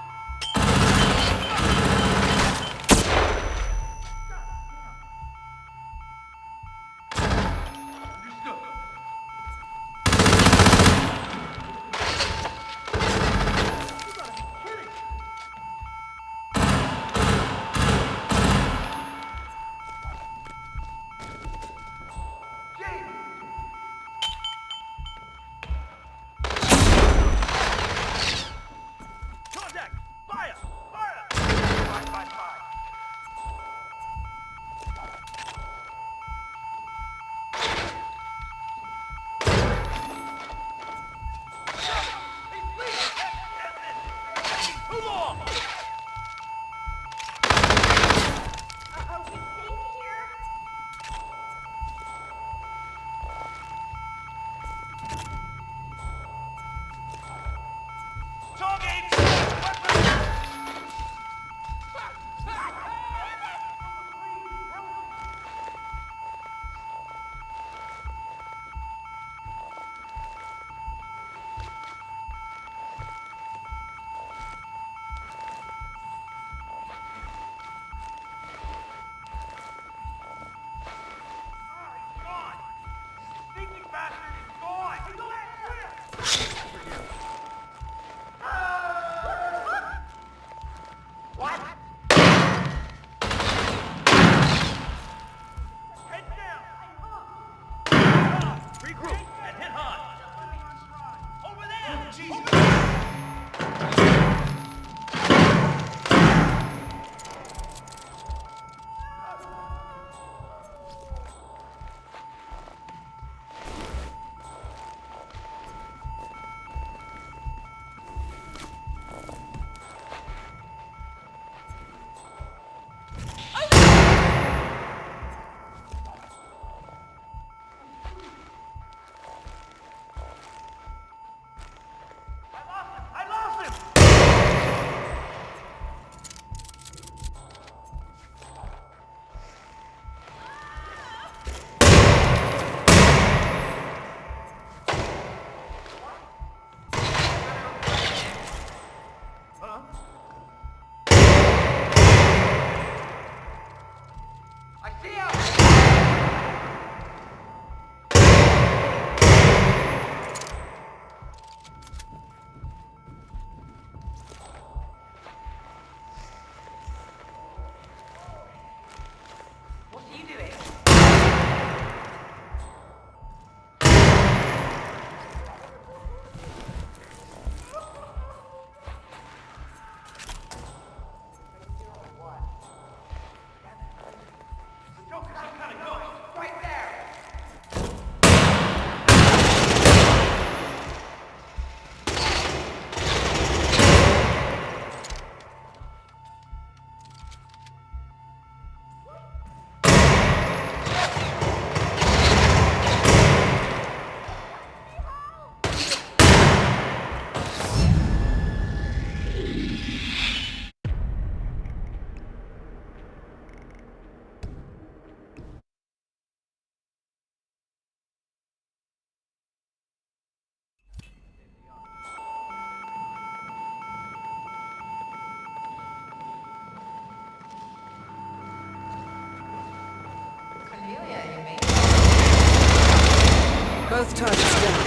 Both targets down.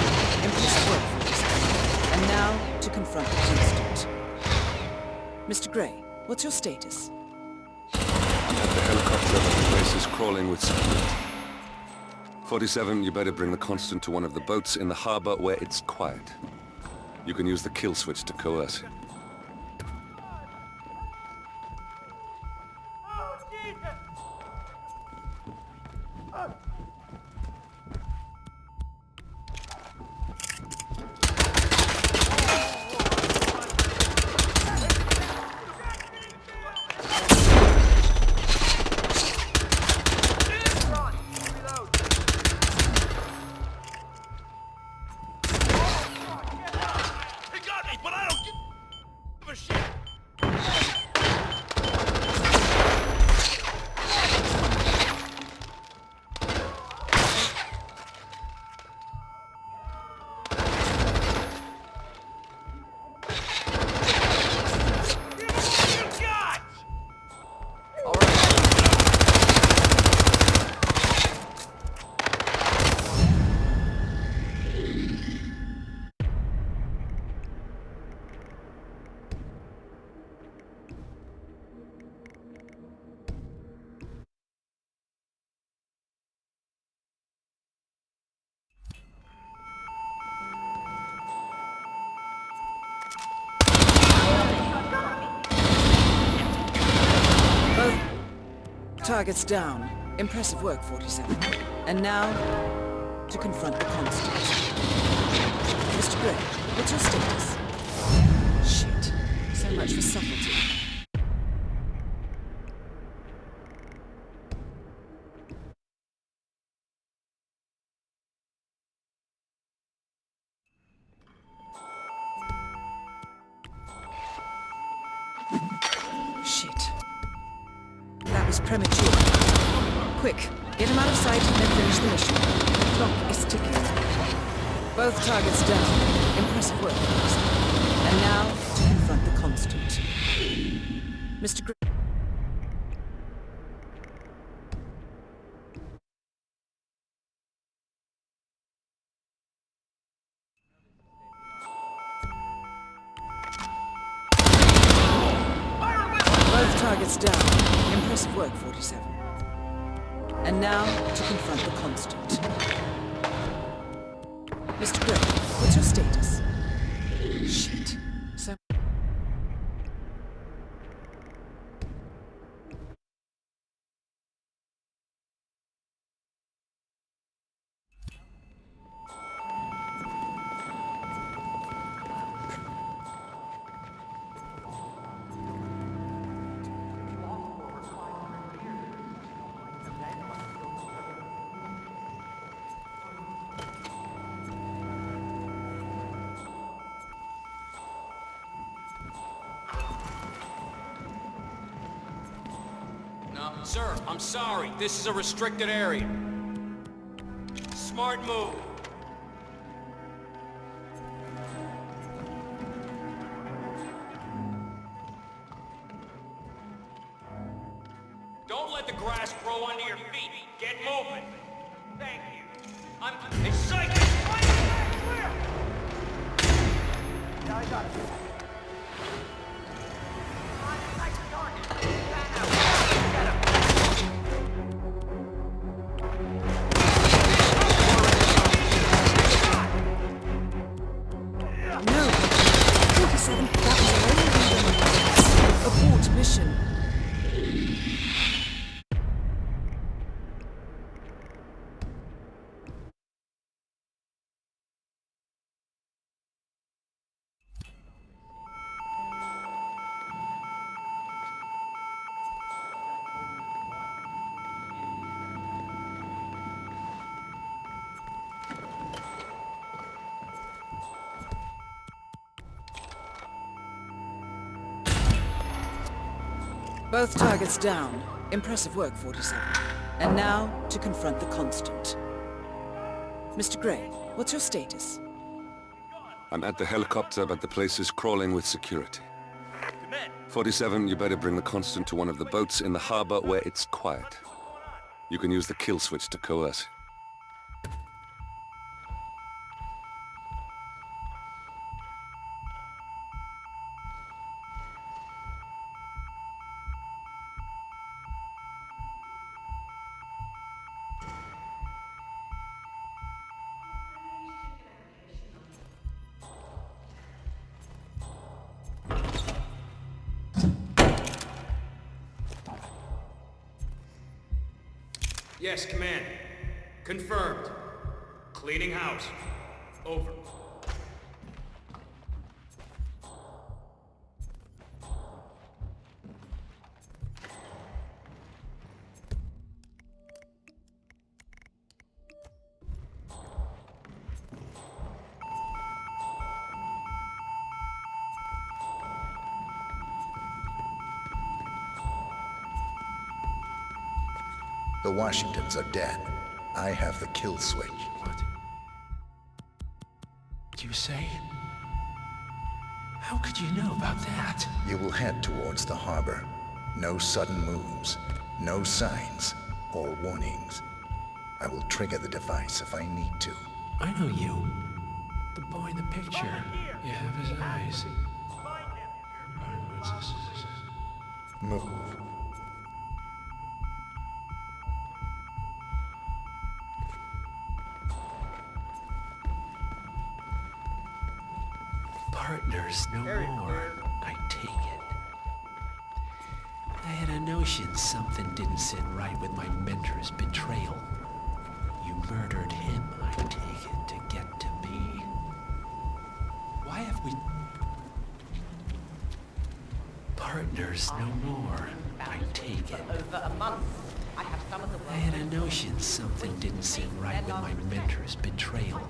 Impressive work, 47. And now, to confront the constant. Mr. Gray, what's your status? I'm at the helicopter, but the place is crawling with security. 47, you better bring the constant to one of the boats in the harbor where it's quiet. You can use the kill switch to coerce him. Targets down. Impressive work, 47. And now, to confront the constant. Mr. Gray, what's your status? Shit. So much for subtlety. Shit. That was premature. Quick, get him out of sight and then finish the mission. The clock is ticking. Both targets down. Impressive work, folks. And now, to confront the constant. Mr. Gray. Both targets down. Impressive work, 47. And now, to confront the constant. Mr. Gray, what's your status? Shit. So... Sir, I'm sorry. This is a restricted area. Smart move. Don't let the grass grow under your feet. Get moving. Thank you. I'm... Hey, psych! Clear! Yeah, I got it. Abort mission. Both targets down. Impressive work, 47. And now, to confront the constant. Mr. Gray, what's your status? I'm at the helicopter, but the place is crawling with security. 47, you better bring the constant to one of the boats in the harbor where it's quiet. You can use the kill switch to coerce. Yes, Command. Confirmed. Cleaning house. Over. The Washingtons are dead. I have the kill switch. What did you say? How could you know about that? You will head towards the harbor. No sudden moves, no signs or warnings. I will trigger the device if I need to. I know you. The boy in the picture. You have his eyes. Move. Partners no more, I take it. I had a notion something didn't sit right with my mentor's betrayal. You murdered him, I take it, to get to me. Why have we... Partners no more, I take it. Over a month. I have some of the I had a notion something didn't sit right with my mentor's betrayal.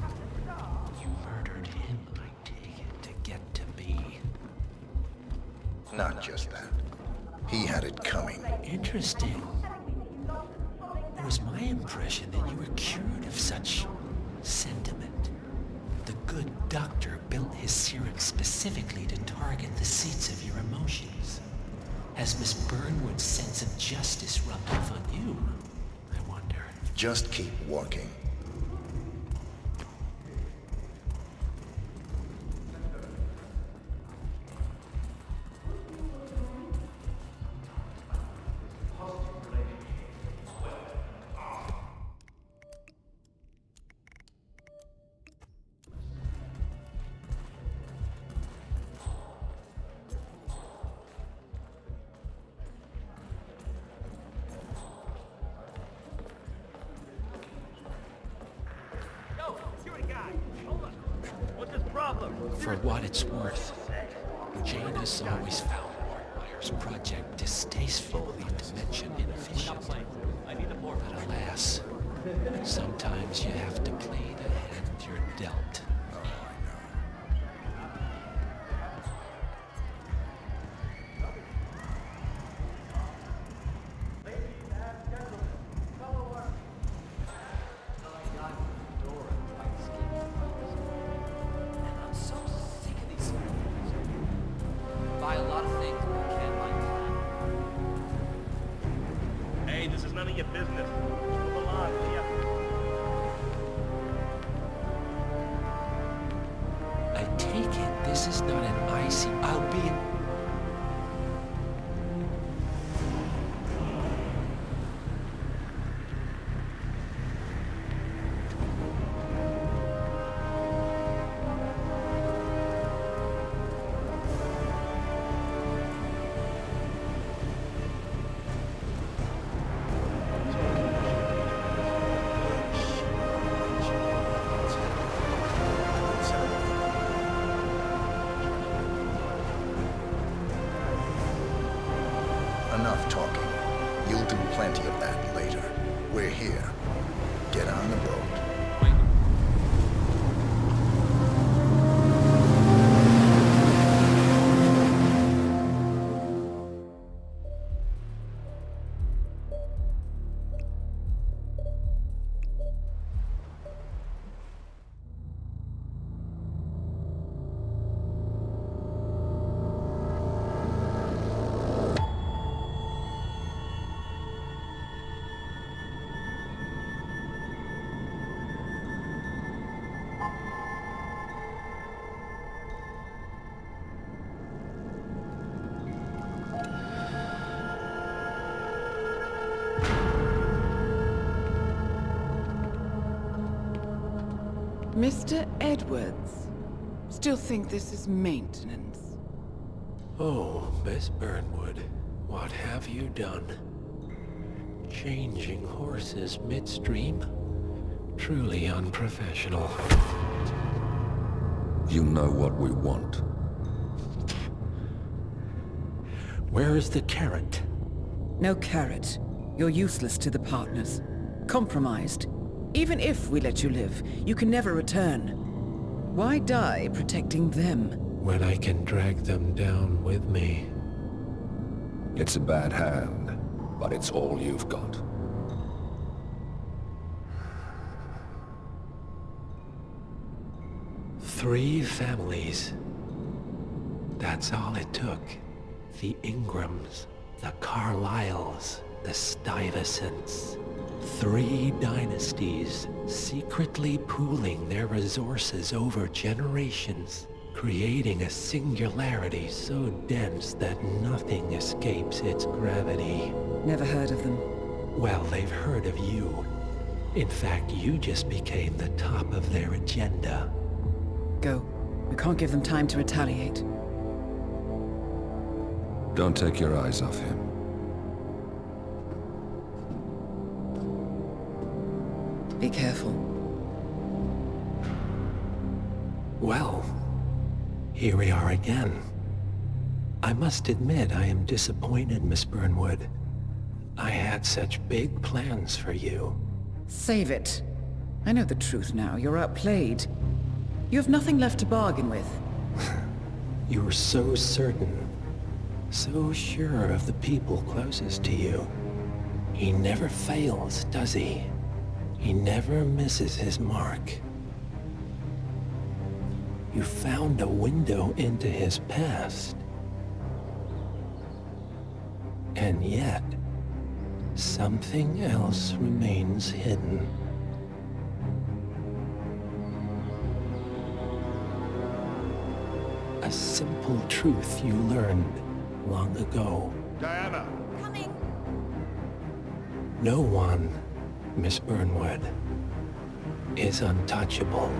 You murdered him, I take it, to get to me. Not just that. He had it coming. Interesting. It was my impression that you were cured of such sentiment. The good doctor built his serum specifically to target the seats of your emotions. Has Miss Burnwood's sense of justice rubbed off on you? I wonder. Just keep walking. For what it's worth, Janus always found Myers' project distastefully dimension inefficient. But alas, sometimes you have to play the hand you're dealt. Enough talking. You'll do plenty of that later. We're here. Get on the boat. Mr. Edwards, still think this is maintenance? Oh, Miss Burnwood, what have you done? Changing horses midstream? Truly unprofessional. You know what we want. Where is the carrot? No carrot. You're useless to the partners. Compromised. Even if we let you live, you can never return. Why die protecting them? When I can drag them down with me. It's a bad hand, but it's all you've got. Three families. That's all it took. The Ingrams, the Carlyles, the Stuyvesants. 3 dynasties secretly pooling their resources over generations, creating a singularity so dense that nothing escapes its gravity. Never heard of them. Well, they've heard of you. In fact, you just became the top of their agenda. Go. We can't give them time to retaliate. Don't take your eyes off him. Be careful. Well, here we are again. I must admit I am disappointed, Miss Burnwood. I had such big plans for you. Save it. I know the truth now. You're outplayed. You have nothing left to bargain with. You were so certain, so sure of the people closest to you. He never fails, does he? He never misses his mark. You found a window into his past. And yet, something else remains hidden. A simple truth you learned long ago. Diana! Coming! No one, Miss Burnwood, is untouchable.